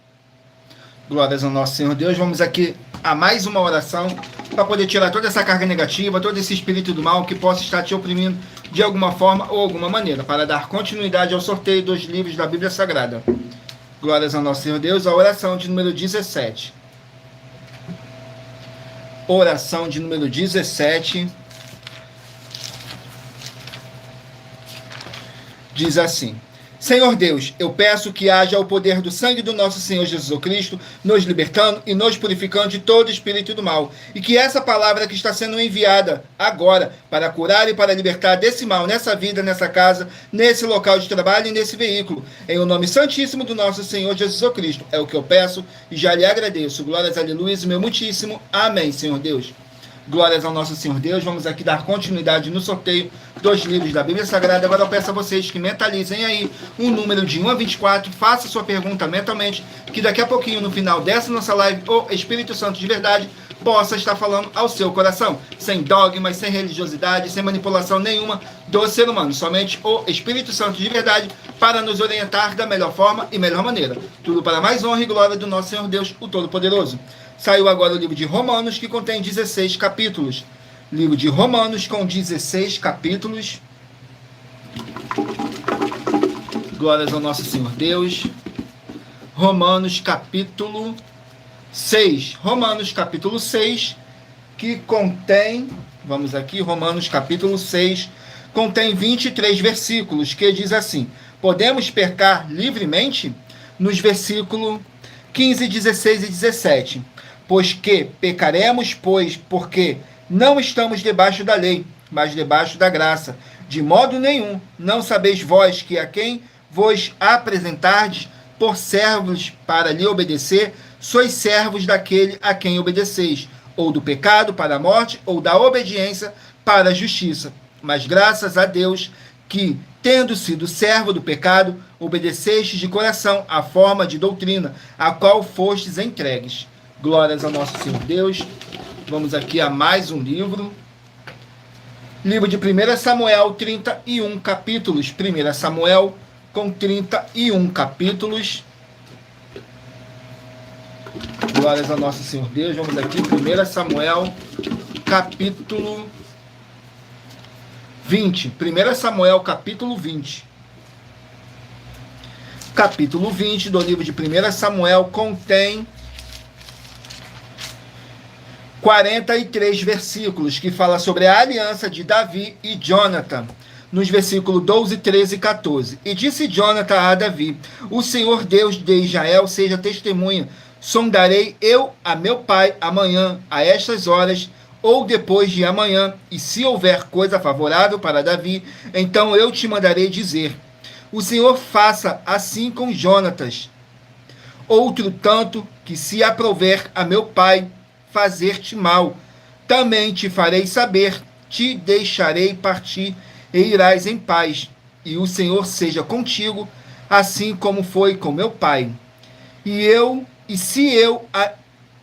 Glórias ao nosso Senhor Deus. Vamos aqui a mais uma oração para poder tirar toda essa carga negativa, todo esse espírito do mal que possa estar te oprimindo de alguma forma ou alguma maneira, para dar continuidade ao sorteio dos livros da Bíblia Sagrada. Glórias ao nosso Senhor Deus. A oração de número 17. Oração de número 17. Diz assim: Senhor Deus, eu peço que haja o poder do sangue do nosso Senhor Jesus Cristo, nos libertando e nos purificando de todo espírito do mal, e que essa palavra que está sendo enviada agora para curar e para libertar desse mal, nessa vida, nessa casa, nesse local de trabalho e nesse veículo, em o nome santíssimo do nosso Senhor Jesus Cristo, é o que eu peço e já lhe agradeço. Glórias, aleluia, meu muitíssimo amém, Senhor Deus. Glórias ao nosso Senhor Deus. Vamos aqui dar continuidade no sorteio dos livros da Bíblia Sagrada. Agora eu peço a vocês que mentalizem aí um número de 1 a 24. Faça sua pergunta mentalmente, que daqui a pouquinho, no final dessa nossa live, o Espírito Santo de verdade possa estar falando ao seu coração, sem dogmas, sem religiosidade, sem manipulação nenhuma do ser humano. Somente o Espírito Santo de verdade para nos orientar da melhor forma e melhor maneira. Tudo para mais honra e glória do nosso Senhor Deus, o Todo-Poderoso. Saiu agora o livro de Romanos, que contém 16 capítulos. Livro de Romanos com 16 capítulos. Glórias ao nosso Senhor Deus. Romanos capítulo 6. Romanos capítulo 6, que contém, vamos aqui, Romanos capítulo 6, contém 23 versículos, que diz assim: podemos pecar livremente? Nos versículos 15, 16 e 17. Pois que pecaremos, porque não estamos debaixo da lei, mas debaixo da graça. De modo nenhum, não sabeis vós que a quem vos apresentardes por servos para lhe obedecer, sois servos daquele a quem obedeceis, ou do pecado para a morte, ou da obediência para a justiça. Mas graças a Deus que, tendo sido servo do pecado, obedecestes de coração à forma de doutrina, a qual fostes entregues. Glórias ao nosso Senhor Deus. Vamos aqui a mais um livro. Livro de 1 Samuel, 31 capítulos. 1 Samuel com 31 capítulos. Glórias ao nosso Senhor Deus. Vamos aqui, 1 Samuel, capítulo 20. 1 Samuel, capítulo 20. Capítulo 20 do livro de 1 Samuel contém 43 versículos, que fala sobre a aliança de Davi e Jonathan, nos versículos 12, 13 e 14. E disse Jonathan a Davi: o Senhor Deus de Israel seja testemunha, sondarei eu a meu pai amanhã, a estas horas, ou depois de amanhã, e se houver coisa favorável para Davi, então eu te mandarei dizer: o Senhor faça assim com Jonatas. Outro tanto que se aprouver a meu pai fazer-te mal, também te farei saber, te deixarei partir e irás em paz, e o Senhor seja contigo, assim como foi com meu pai. E se eu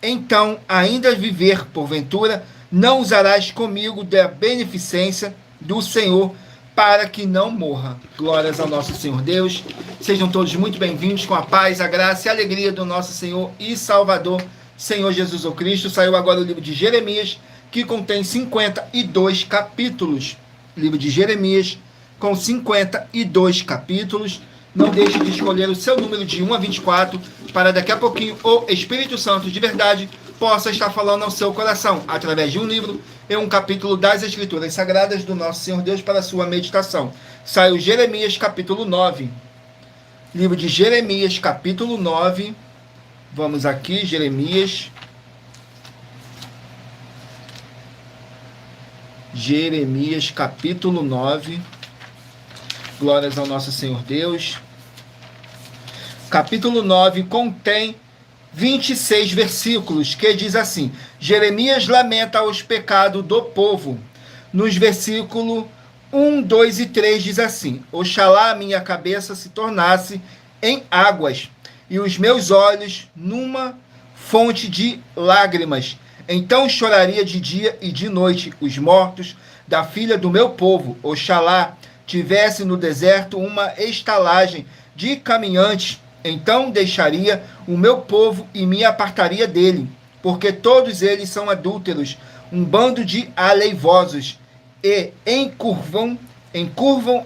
então ainda viver porventura, não usarás comigo da beneficência do Senhor, para que não morra. Glórias ao nosso Senhor Deus. Sejam todos muito bem-vindos, com a paz, a graça e a alegria do nosso Senhor e Salvador, Senhor Jesus o Cristo. Saiu agora o livro de Jeremias, que contém 52 capítulos. Livro de Jeremias, com 52 capítulos. Não deixe de escolher o seu número de 1 a 24, para daqui a pouquinho o Espírito Santo de verdade possa estar falando ao seu coração, através de um livro e um capítulo das Escrituras Sagradas do nosso Senhor Deus para a sua meditação. Saiu Jeremias, capítulo 9. Livro de Jeremias, capítulo 9. Vamos aqui, Jeremias, capítulo 9. Glórias ao nosso Senhor Deus. Capítulo 9 contém 26 versículos, que diz assim: Jeremias lamenta os pecados do povo. Nos versículos 1, 2 e 3 diz assim: Oxalá a minha cabeça se tornasse em águas, e os meus olhos numa fonte de lágrimas. Então choraria de dia e de noite os mortos da filha do meu povo. Oxalá tivesse no deserto uma estalagem de caminhantes. Então deixaria o meu povo e me apartaria dele, porque todos eles são adúlteros, um bando de aleivosos, e encurvam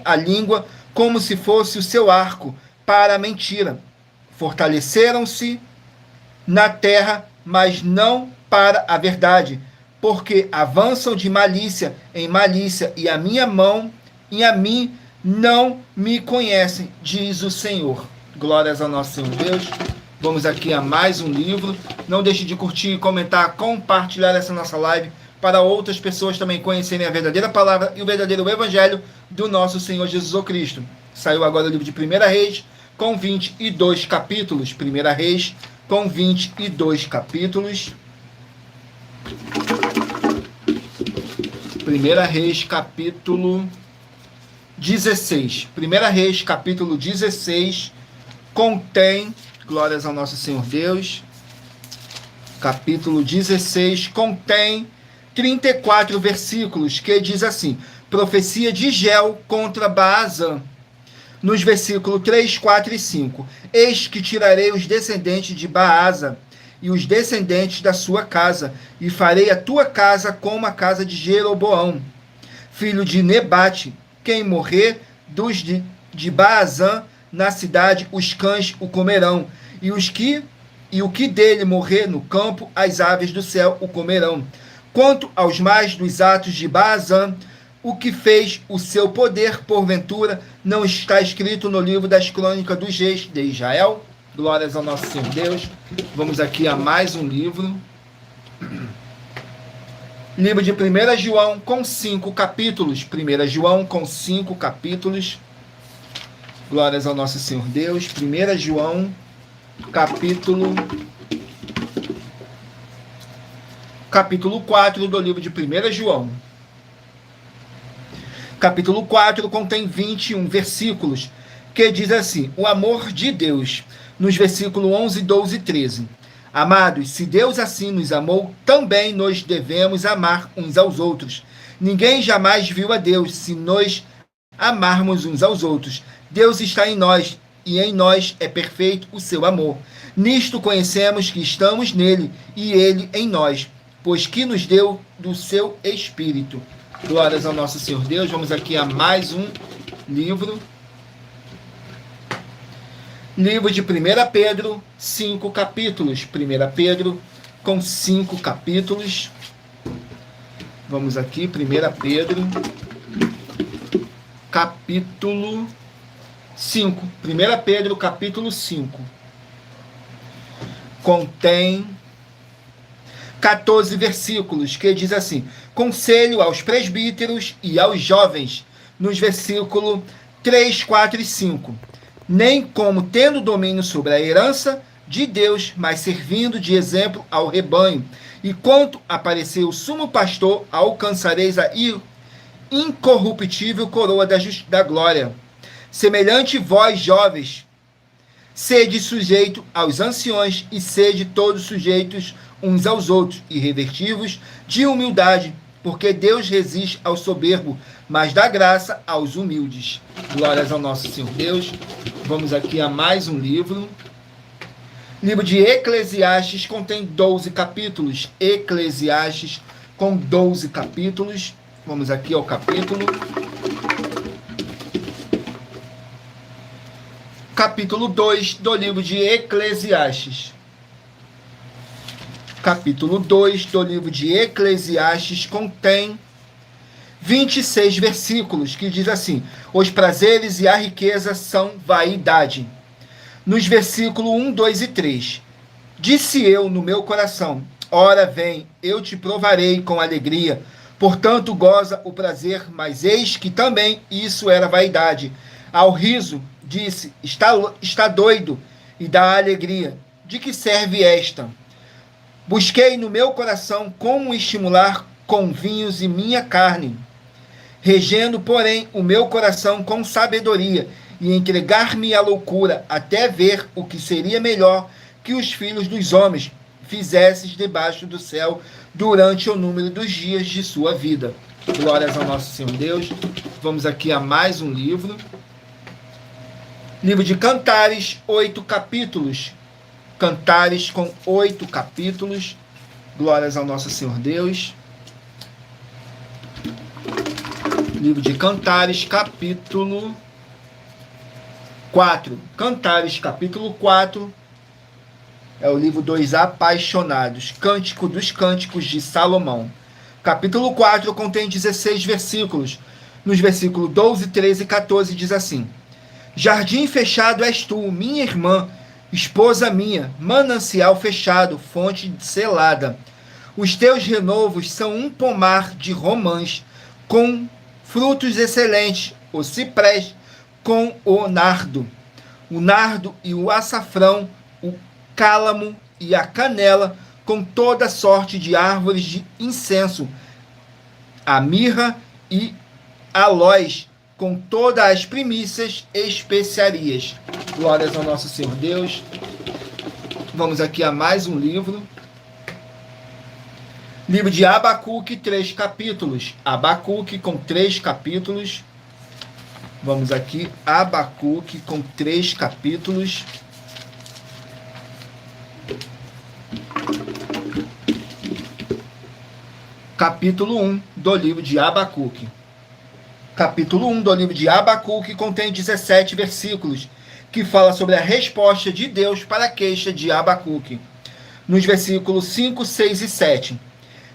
a língua como se fosse o seu arco para a mentira. Fortaleceram-se na terra, mas não para a verdade, porque avançam de malícia em malícia, e a minha mão e a mim não me conhecem, diz o Senhor. Glórias ao nosso Senhor Deus. Vamos aqui a mais um livro. Não deixe de curtir, comentar, compartilhar essa nossa live para outras pessoas também conhecerem a verdadeira palavra e o verdadeiro evangelho do nosso Senhor Jesus Cristo. Saiu agora o livro de 1 Reis com 22 capítulos. 1 Reis com 22 capítulos. 1 Reis capítulo 16. 1 Reis capítulo 16 contém, glórias ao nosso Senhor Deus, capítulo 16 contém 34 versículos, que diz assim: profecia de Gel contra Baazã. Nos versículos 3, 4 e 5. Eis que tirarei os descendentes de Baasa e os descendentes da sua casa, e farei a tua casa como a casa de Jeroboão, filho de Nebate. Quem morrer de Baazã na cidade, os cães o comerão, e o que dele morrer no campo, as aves do céu o comerão. Quanto aos mais dos atos de Baazã, o que fez o seu poder, porventura, não está escrito no livro das crônicas dos reis de Israel? Glórias ao nosso Senhor Deus. Vamos aqui a mais um livro. Livro de 1 João com 5 capítulos. 1 João com 5 capítulos. Glórias ao nosso Senhor Deus. 1 João, capítulo 4 do livro de 1 João. Capítulo 4 contém 21 versículos, que diz assim: o amor de Deus, nos versículos 11, 12 e 13. Amados, se Deus assim nos amou, também nós devemos amar uns aos outros. Ninguém jamais viu a Deus. Se nós amarmos uns aos outros, Deus está em nós, e em nós é perfeito o seu amor. Nisto conhecemos que estamos nele, e ele em nós, pois que nos deu do seu Espírito. Glórias ao nosso Senhor Deus. Vamos aqui a mais um livro. Livro de 1 Pedro, 5 capítulos. 1 Pedro com 5 capítulos. Vamos aqui, 1 Pedro, capítulo 5. 1 Pedro, capítulo 5. Contém 14 versículos, que diz assim: conselho aos presbíteros e aos jovens, nos versículos 3, 4 e 5. Nem como tendo domínio sobre a herança de Deus, mas servindo de exemplo ao rebanho. E quanto aparecer o sumo pastor, alcançareis a incorruptível coroa da glória. Semelhante vós, jovens, sede sujeito aos anciões, e sede todos sujeitos uns aos outros, e revestivos de humildade, porque Deus resiste ao soberbo, mas dá graça aos humildes. Glórias ao nosso Senhor Deus. Vamos aqui a mais um livro. Livro de Eclesiastes contém 12 capítulos. Eclesiastes com 12 capítulos. Vamos aqui ao capítulo 2 do livro de Eclesiastes. Capítulo 2 do livro de Eclesiastes contém 26 versículos, que diz assim: os prazeres e a riqueza são vaidade. Nos versículos 1, 2 e 3. Disse eu no meu coração: ora vem, eu te provarei com alegria, Portanto, goza o prazer, mas eis que também isso era vaidade. Ao riso, disse, está doido, e dá alegria. De que serve esta? Busquei no meu coração como estimular com vinhos e minha carne, regendo, porém, o meu coração com sabedoria, e entregar-me à loucura, até ver o que seria melhor que os filhos dos homens fizesses debaixo do céu durante o número dos dias de sua vida. Glórias ao nosso Senhor Deus. Vamos aqui a mais um livro. Livro de Cantares, 8 capítulos. Cantares com 8 capítulos. Glórias ao nosso Senhor Deus. Livro de Cantares, capítulo 4. Cantares, capítulo 4. É o livro dos Apaixonados. Cântico dos Cânticos de Salomão. Capítulo 4 contém 16 versículos. Nos versículos 12, 13 e 14 diz assim: Jardim fechado és tu, minha irmã, esposa minha, manancial fechado, fonte selada. Os teus renovos são um pomar de romãs, com frutos excelentes, o ciprés com o nardo e o açafrão, o cálamo e a canela, com toda sorte de árvores de incenso, a mirra e aloés, com todas as primícias e especiarias. Glórias ao nosso Senhor Deus. Vamos aqui a mais um livro. Livro de Abacuque, 3 capítulos. Abacuque com 3 capítulos. Vamos aqui, Abacuque com 3 capítulos. Capítulo 1 do livro de Abacuque. Capítulo 1 do livro de Abacuque contém 17 versículos, que fala sobre a resposta de Deus para a queixa de Abacuque. Nos versículos 5, 6 e 7.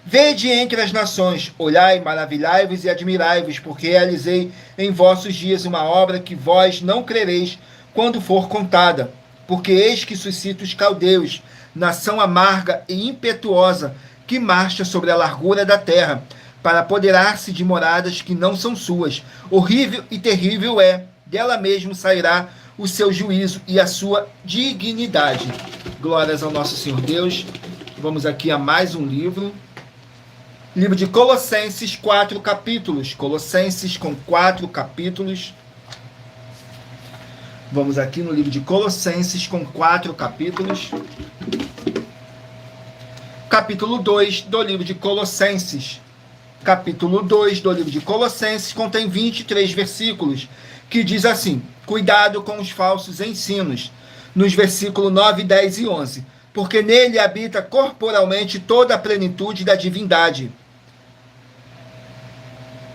Vede entre as nações, olhai, maravilhai-vos e admirai-vos, porque realizei em vossos dias uma obra que vós não crereis quando for contada. Porque eis que suscita os caldeus, nação amarga e impetuosa, que marcha sobre a largura da terra, para apoderar-se de moradas que não são suas. Horrível e terrível é, dela mesmo sairá o seu juízo e a sua dignidade. Glórias ao nosso Senhor Deus. Vamos aqui a mais um livro. Livro de Colossenses, 4 capítulos. Colossenses com 4 capítulos. Vamos aqui no livro de Colossenses com 4 capítulos. Capítulo 2 do livro de Colossenses. Capítulo 2 do livro de Colossenses contém 23 versículos, que diz assim: cuidado com os falsos ensinos, nos versículos 9, 10 e 11, porque nele habita corporalmente toda a plenitude da divindade.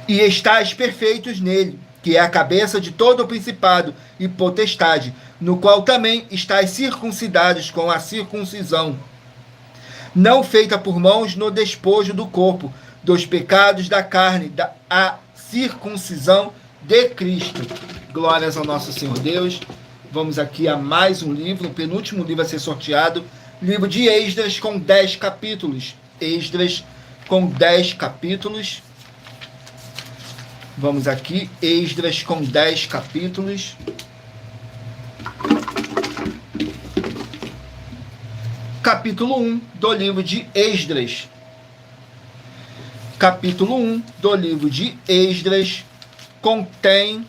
E estáis perfeitos nele, que é a cabeça de todo o principado e potestade, no qual também estáis circuncidados com a circuncisão, não feita por mãos no despojo do corpo, dos pecados da carne, a circuncisão de Cristo. Glórias ao nosso Senhor Deus. Vamos aqui a mais um livro, o penúltimo livro a ser sorteado, livro de Esdras com 10 capítulos. Esdras com 10 capítulos. Vamos aqui, Esdras com 10 capítulos. Capítulo 1 do livro de Esdras. Capítulo 1 do livro de Esdras contém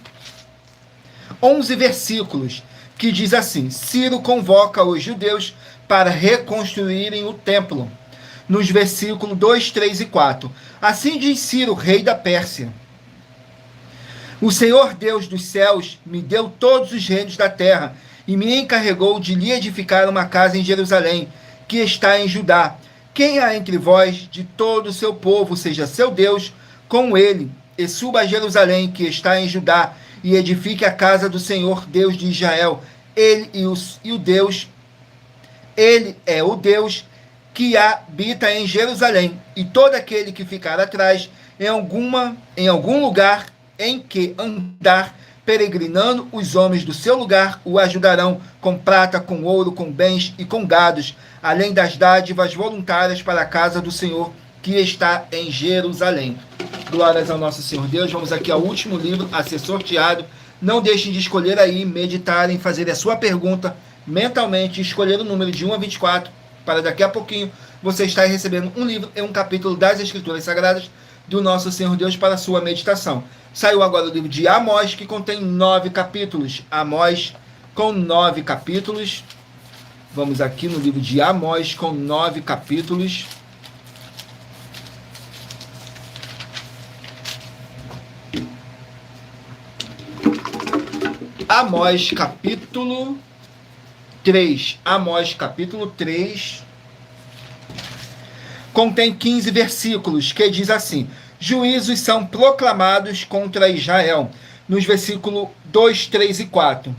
11 versículos, que diz assim: Ciro convoca os judeus para reconstruírem o templo. Nos versículos 2, 3 e 4. Assim diz Ciro, rei da Pérsia: O Senhor Deus dos céus me deu todos os reinos da terra e me encarregou de lhe edificar uma casa em Jerusalém, que está em Judá. Quem há entre vós de todo o seu povo seja seu Deus com ele, e suba a Jerusalém, que está em Judá, e edifique a casa do Senhor Deus de Israel. Ele é o Deus que habita em Jerusalém, e todo aquele que ficar atrás em algum lugar em que andar peregrinando, os homens do seu lugar o ajudarão com prata, com ouro, com bens e com gados, além das dádivas voluntárias para a casa do Senhor que está em Jerusalém. Glórias ao nosso Senhor Deus. Vamos aqui ao último livro a ser sorteado. Não deixem de escolher aí, meditarem, fazer a sua pergunta mentalmente, escolher o número de 1 a 24, para daqui a pouquinho você estar recebendo um livro e um capítulo das Escrituras Sagradas do nosso Senhor Deus para a sua meditação. Saiu agora o livro de Amós, que contém 9 capítulos. Amós com 9 capítulos. Vamos aqui no livro de Amós com 9 capítulos. Amós capítulo 3. Amós capítulo 3. Contém 15 versículos, que diz assim: juízos são proclamados contra Israel. Nos versículos 2, 3 e 4.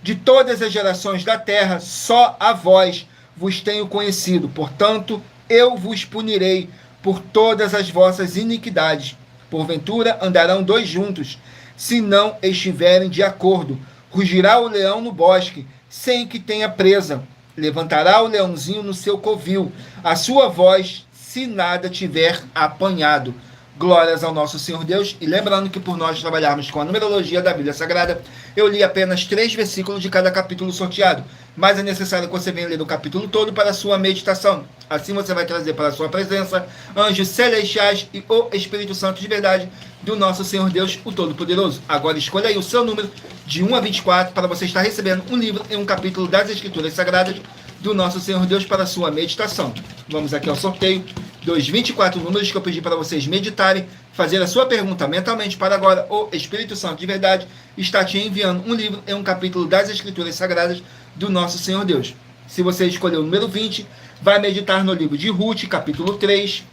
De todas as gerações da terra, só a vós vos tenho conhecido. Portanto, eu vos punirei por todas as vossas iniquidades. Porventura andarão dois juntos, se não estiverem de acordo. Rugirá o leão no bosque, sem que tenha presa. Levantará o leãozinho no seu covil, a sua voz, se nada tiver apanhado. Glórias ao nosso Senhor Deus. E lembrando que por nós trabalharmos com a numerologia da Bíblia Sagrada, eu li apenas 3 versículos de cada capítulo sorteado. Mas é necessário que você venha ler o capítulo todo para a sua meditação. Assim você vai trazer para a sua presença anjos celestiais e o Espírito Santo de verdade do nosso Senhor Deus, o Todo-Poderoso. Agora escolha aí o seu número de 1 a 24 para você estar recebendo um livro e um capítulo das Escrituras Sagradas do nosso Senhor Deus para a sua meditação. Vamos aqui ao sorteio dos 24 números que eu pedi para vocês meditarem, fazer a sua pergunta mentalmente para agora. O Espírito Santo de verdade está te enviando um livro e um capítulo das Escrituras Sagradas do nosso Senhor Deus. Se você escolher o número 20, vai meditar no livro de Ruth, capítulo 3.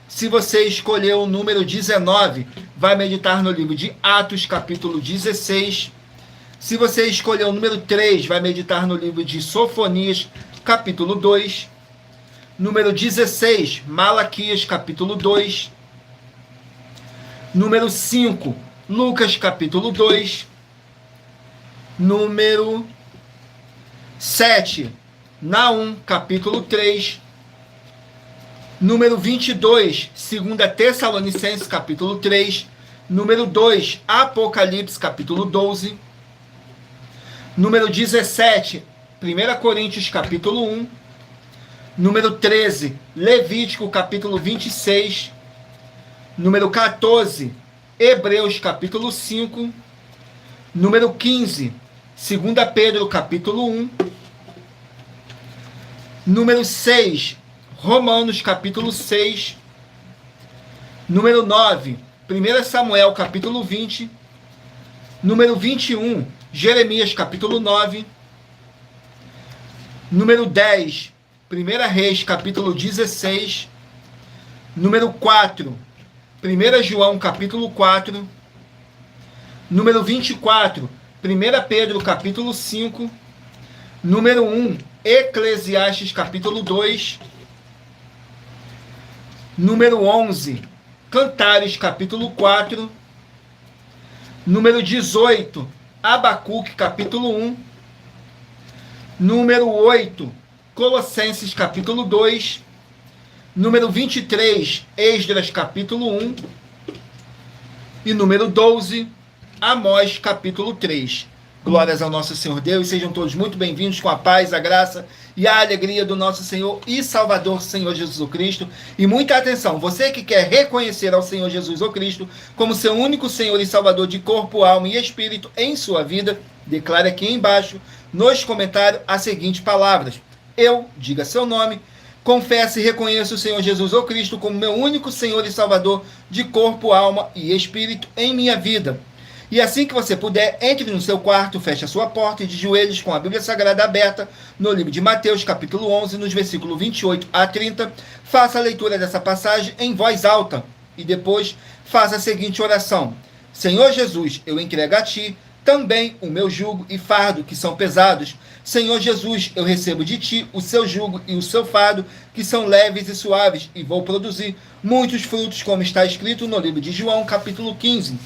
Se você escolher o número 19, vai meditar no livro de Atos, capítulo 16. Se você escolher o número 3, vai meditar no livro de Sofonias, capítulo 2. Número 16, Malaquias, capítulo 2. Número 5, Lucas, capítulo 2. Número 7, Naum, capítulo 3. Número 22, 2 Tessalonicenses, capítulo 3. Número 2, Apocalipse, capítulo 12. Número 17, 1 Coríntios, capítulo 1. Número 13, Levítico, capítulo 26. Número 14, Hebreus, capítulo 5. Número 15, 2 Pedro, capítulo 1. Número 6, Romanos, capítulo 6. Número 9, 1 Samuel, capítulo 20. Número 21, Jeremias, capítulo 9. Número 10, 1 Reis, capítulo 16. Número 4, 1 João, capítulo 4. Número 24, 1 Pedro, capítulo 5. Número 1, Eclesiastes, capítulo 2. Número 11, Cantares, capítulo 4. Número 18, Abacuque, capítulo 1. Número 8, Colossenses, capítulo 2. Número 23, Esdras, capítulo 1. E número 12, Amós, capítulo 3. Glórias ao nosso Senhor Deus, sejam todos muito bem-vindos com a paz, a graça e a alegria do nosso Senhor e Salvador, Senhor Jesus Cristo. E muita atenção, você que quer reconhecer ao Senhor Jesus Cristo como seu único Senhor e Salvador de corpo, alma e espírito em sua vida, declare aqui embaixo, nos comentários, as seguintes palavras: eu, diga seu nome, confesso e reconheço o Senhor Jesus Cristo como meu único Senhor e Salvador de corpo, alma e espírito em minha vida. E assim que você puder, entre no seu quarto, feche a sua porta e de joelhos com a Bíblia Sagrada aberta no livro de Mateus, capítulo 11, nos versículos 28 a 30, faça a leitura dessa passagem em voz alta e depois faça a seguinte oração: Senhor Jesus, eu entrego a Ti também o meu jugo e fardo, que são pesados. Senhor Jesus, eu recebo de Ti o seu jugo e o seu fardo, que são leves e suaves, e vou produzir muitos frutos, como está escrito no livro de João, capítulo 15.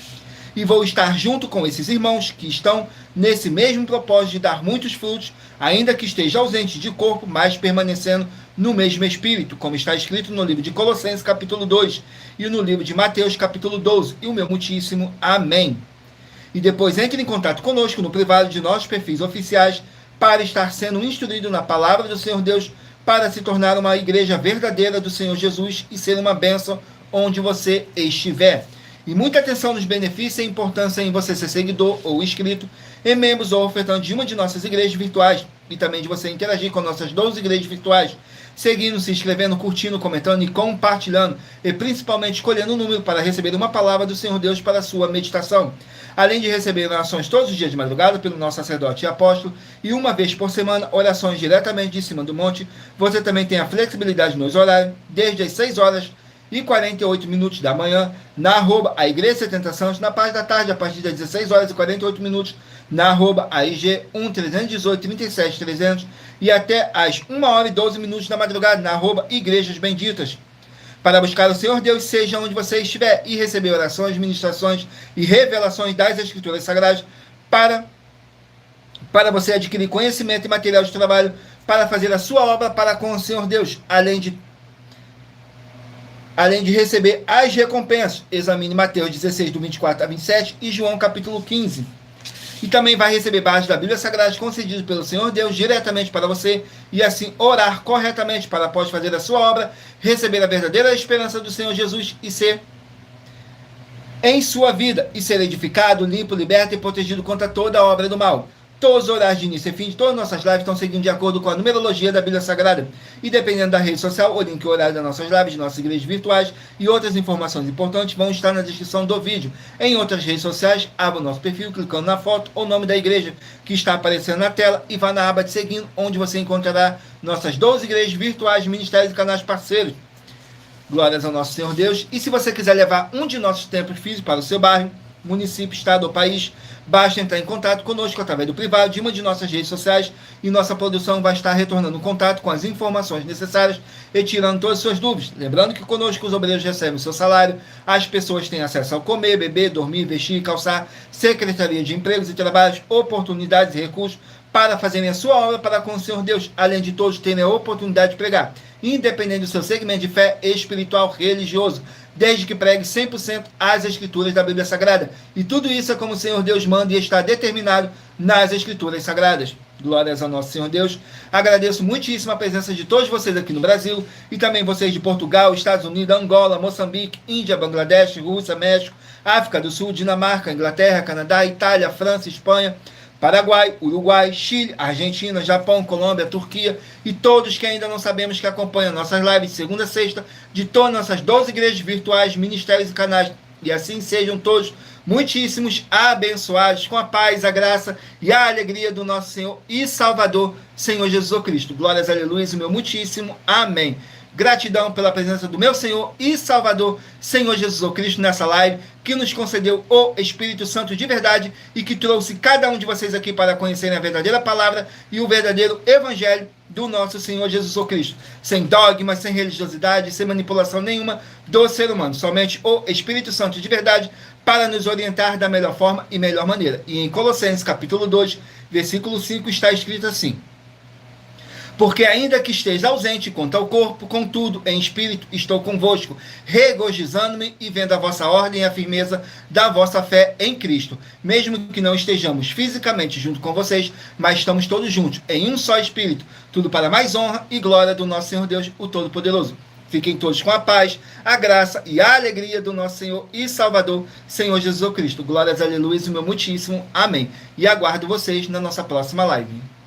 E vou estar junto com esses irmãos que estão nesse mesmo propósito de dar muitos frutos, ainda que esteja ausente de corpo, mas permanecendo no mesmo espírito, como está escrito no livro de Colossenses, capítulo 2, e no livro de Mateus, capítulo 12, e o meu muitíssimo amém. E depois entre em contato conosco no privado de nossos perfis oficiais para estar sendo instruído na palavra do Senhor Deus, para se tornar uma igreja verdadeira do Senhor Jesus e ser uma bênção onde você estiver. E muita atenção nos benefícios e a importância em você ser seguidor ou inscrito em membros ou ofertante de uma de nossas igrejas virtuais, e também de você interagir com nossas 12 igrejas virtuais, seguindo, se inscrevendo, curtindo, comentando e compartilhando, e principalmente escolhendo um número para receber uma palavra do Senhor Deus para a sua meditação. Além de receber orações todos os dias de madrugada pelo nosso sacerdote e apóstolo, e uma vez por semana, orações diretamente de cima do monte, você também tem a flexibilidade nos horários, desde as 6 horas e 48 minutos da manhã, na arroba a Igreja 70 Santos, na parte da tarde, a partir das 16 horas e 48 minutos, na arroba AIG 1318 37 300, e até às 1 hora e 12 minutos da madrugada, na arroba Igrejas Benditas. Para buscar o Senhor Deus, seja onde você estiver, e receber orações, ministrações e revelações das Escrituras Sagradas, para você adquirir conhecimento e material de trabalho, para fazer a sua obra para com o Senhor Deus, além de receber as recompensas. Examine Mateus 16, do 24 a 27, e João capítulo 15. E também vai receber bases da Bíblia Sagrada concedidas pelo Senhor Deus diretamente para você, e assim orar corretamente para, após fazer a sua obra, receber a verdadeira esperança do Senhor Jesus e ser em sua vida, e ser edificado, limpo, liberto e protegido contra toda a obra do mal. Todos os horários de início e fim de todas as nossas lives estão seguindo de acordo com a numerologia da Bíblia Sagrada. E dependendo da rede social, o link e o horário das nossas lives, de nossas igrejas virtuais e outras informações importantes vão estar na descrição do vídeo. Em outras redes sociais, abra o nosso perfil clicando na foto ou nome da igreja que está aparecendo na tela e vá na aba de seguindo, onde você encontrará nossas 12 igrejas virtuais, ministérios e canais parceiros. Glórias ao nosso Senhor Deus. E se você quiser levar um de nossos templos físicos para o seu bairro, município, estado ou país, basta entrar em contato conosco através do privado de uma de nossas redes sociais, e nossa produção vai estar retornando contato com as informações necessárias e tirando todas as suas dúvidas. Lembrando que conosco os obreiros recebem o seu salário, as pessoas têm acesso ao comer, beber, dormir, vestir, calçar, Secretaria de Empregos e Trabalhos, oportunidades e recursos para fazerem a sua obra para com o Senhor Deus, além de todos terem a oportunidade de pregar, independente do seu segmento de fé espiritual religioso, desde que pregue 100% as Escrituras da Bíblia Sagrada. E tudo isso é como o Senhor Deus manda e está determinado nas Escrituras Sagradas. Glórias ao nosso Senhor Deus. Agradeço muitíssimo a presença de todos vocês aqui no Brasil, e também vocês de Portugal, Estados Unidos, Angola, Moçambique, Índia, Bangladesh, Rússia, México, África do Sul, Dinamarca, Inglaterra, Canadá, Itália, França, Espanha, Paraguai, Uruguai, Chile, Argentina, Japão, Colômbia, Turquia, e todos que ainda não sabemos que acompanham nossas lives de segunda a sexta, de todas nossas 12 igrejas virtuais, ministérios e canais, e assim sejam todos muitíssimos abençoados com a paz, a graça e a alegria do nosso Senhor e Salvador, Senhor Jesus Cristo. Glórias, aleluia, o meu muitíssimo amém. Gratidão pela presença do meu Senhor e Salvador, Senhor Jesus Cristo, nessa live, que nos concedeu o Espírito Santo de verdade e que trouxe cada um de vocês aqui para conhecerem a verdadeira palavra e o verdadeiro evangelho do nosso Senhor Jesus Cristo. Sem dogmas, sem religiosidade, sem manipulação nenhuma do ser humano. Somente o Espírito Santo de verdade para nos orientar da melhor forma e melhor maneira. E em Colossenses capítulo 2, versículo 5 está escrito assim: porque ainda que esteja ausente quanto ao corpo, contudo, em espírito, estou convosco, regozijando-me e vendo a vossa ordem e a firmeza da vossa fé em Cristo. Mesmo que não estejamos fisicamente junto com vocês, mas estamos todos juntos, em um só espírito, tudo para mais honra e glória do nosso Senhor Deus, o Todo-Poderoso. Fiquem todos com a paz, a graça e a alegria do nosso Senhor e Salvador, Senhor Jesus Cristo. Glórias, aleluia, o meu muitíssimo amém. E aguardo vocês na nossa próxima live.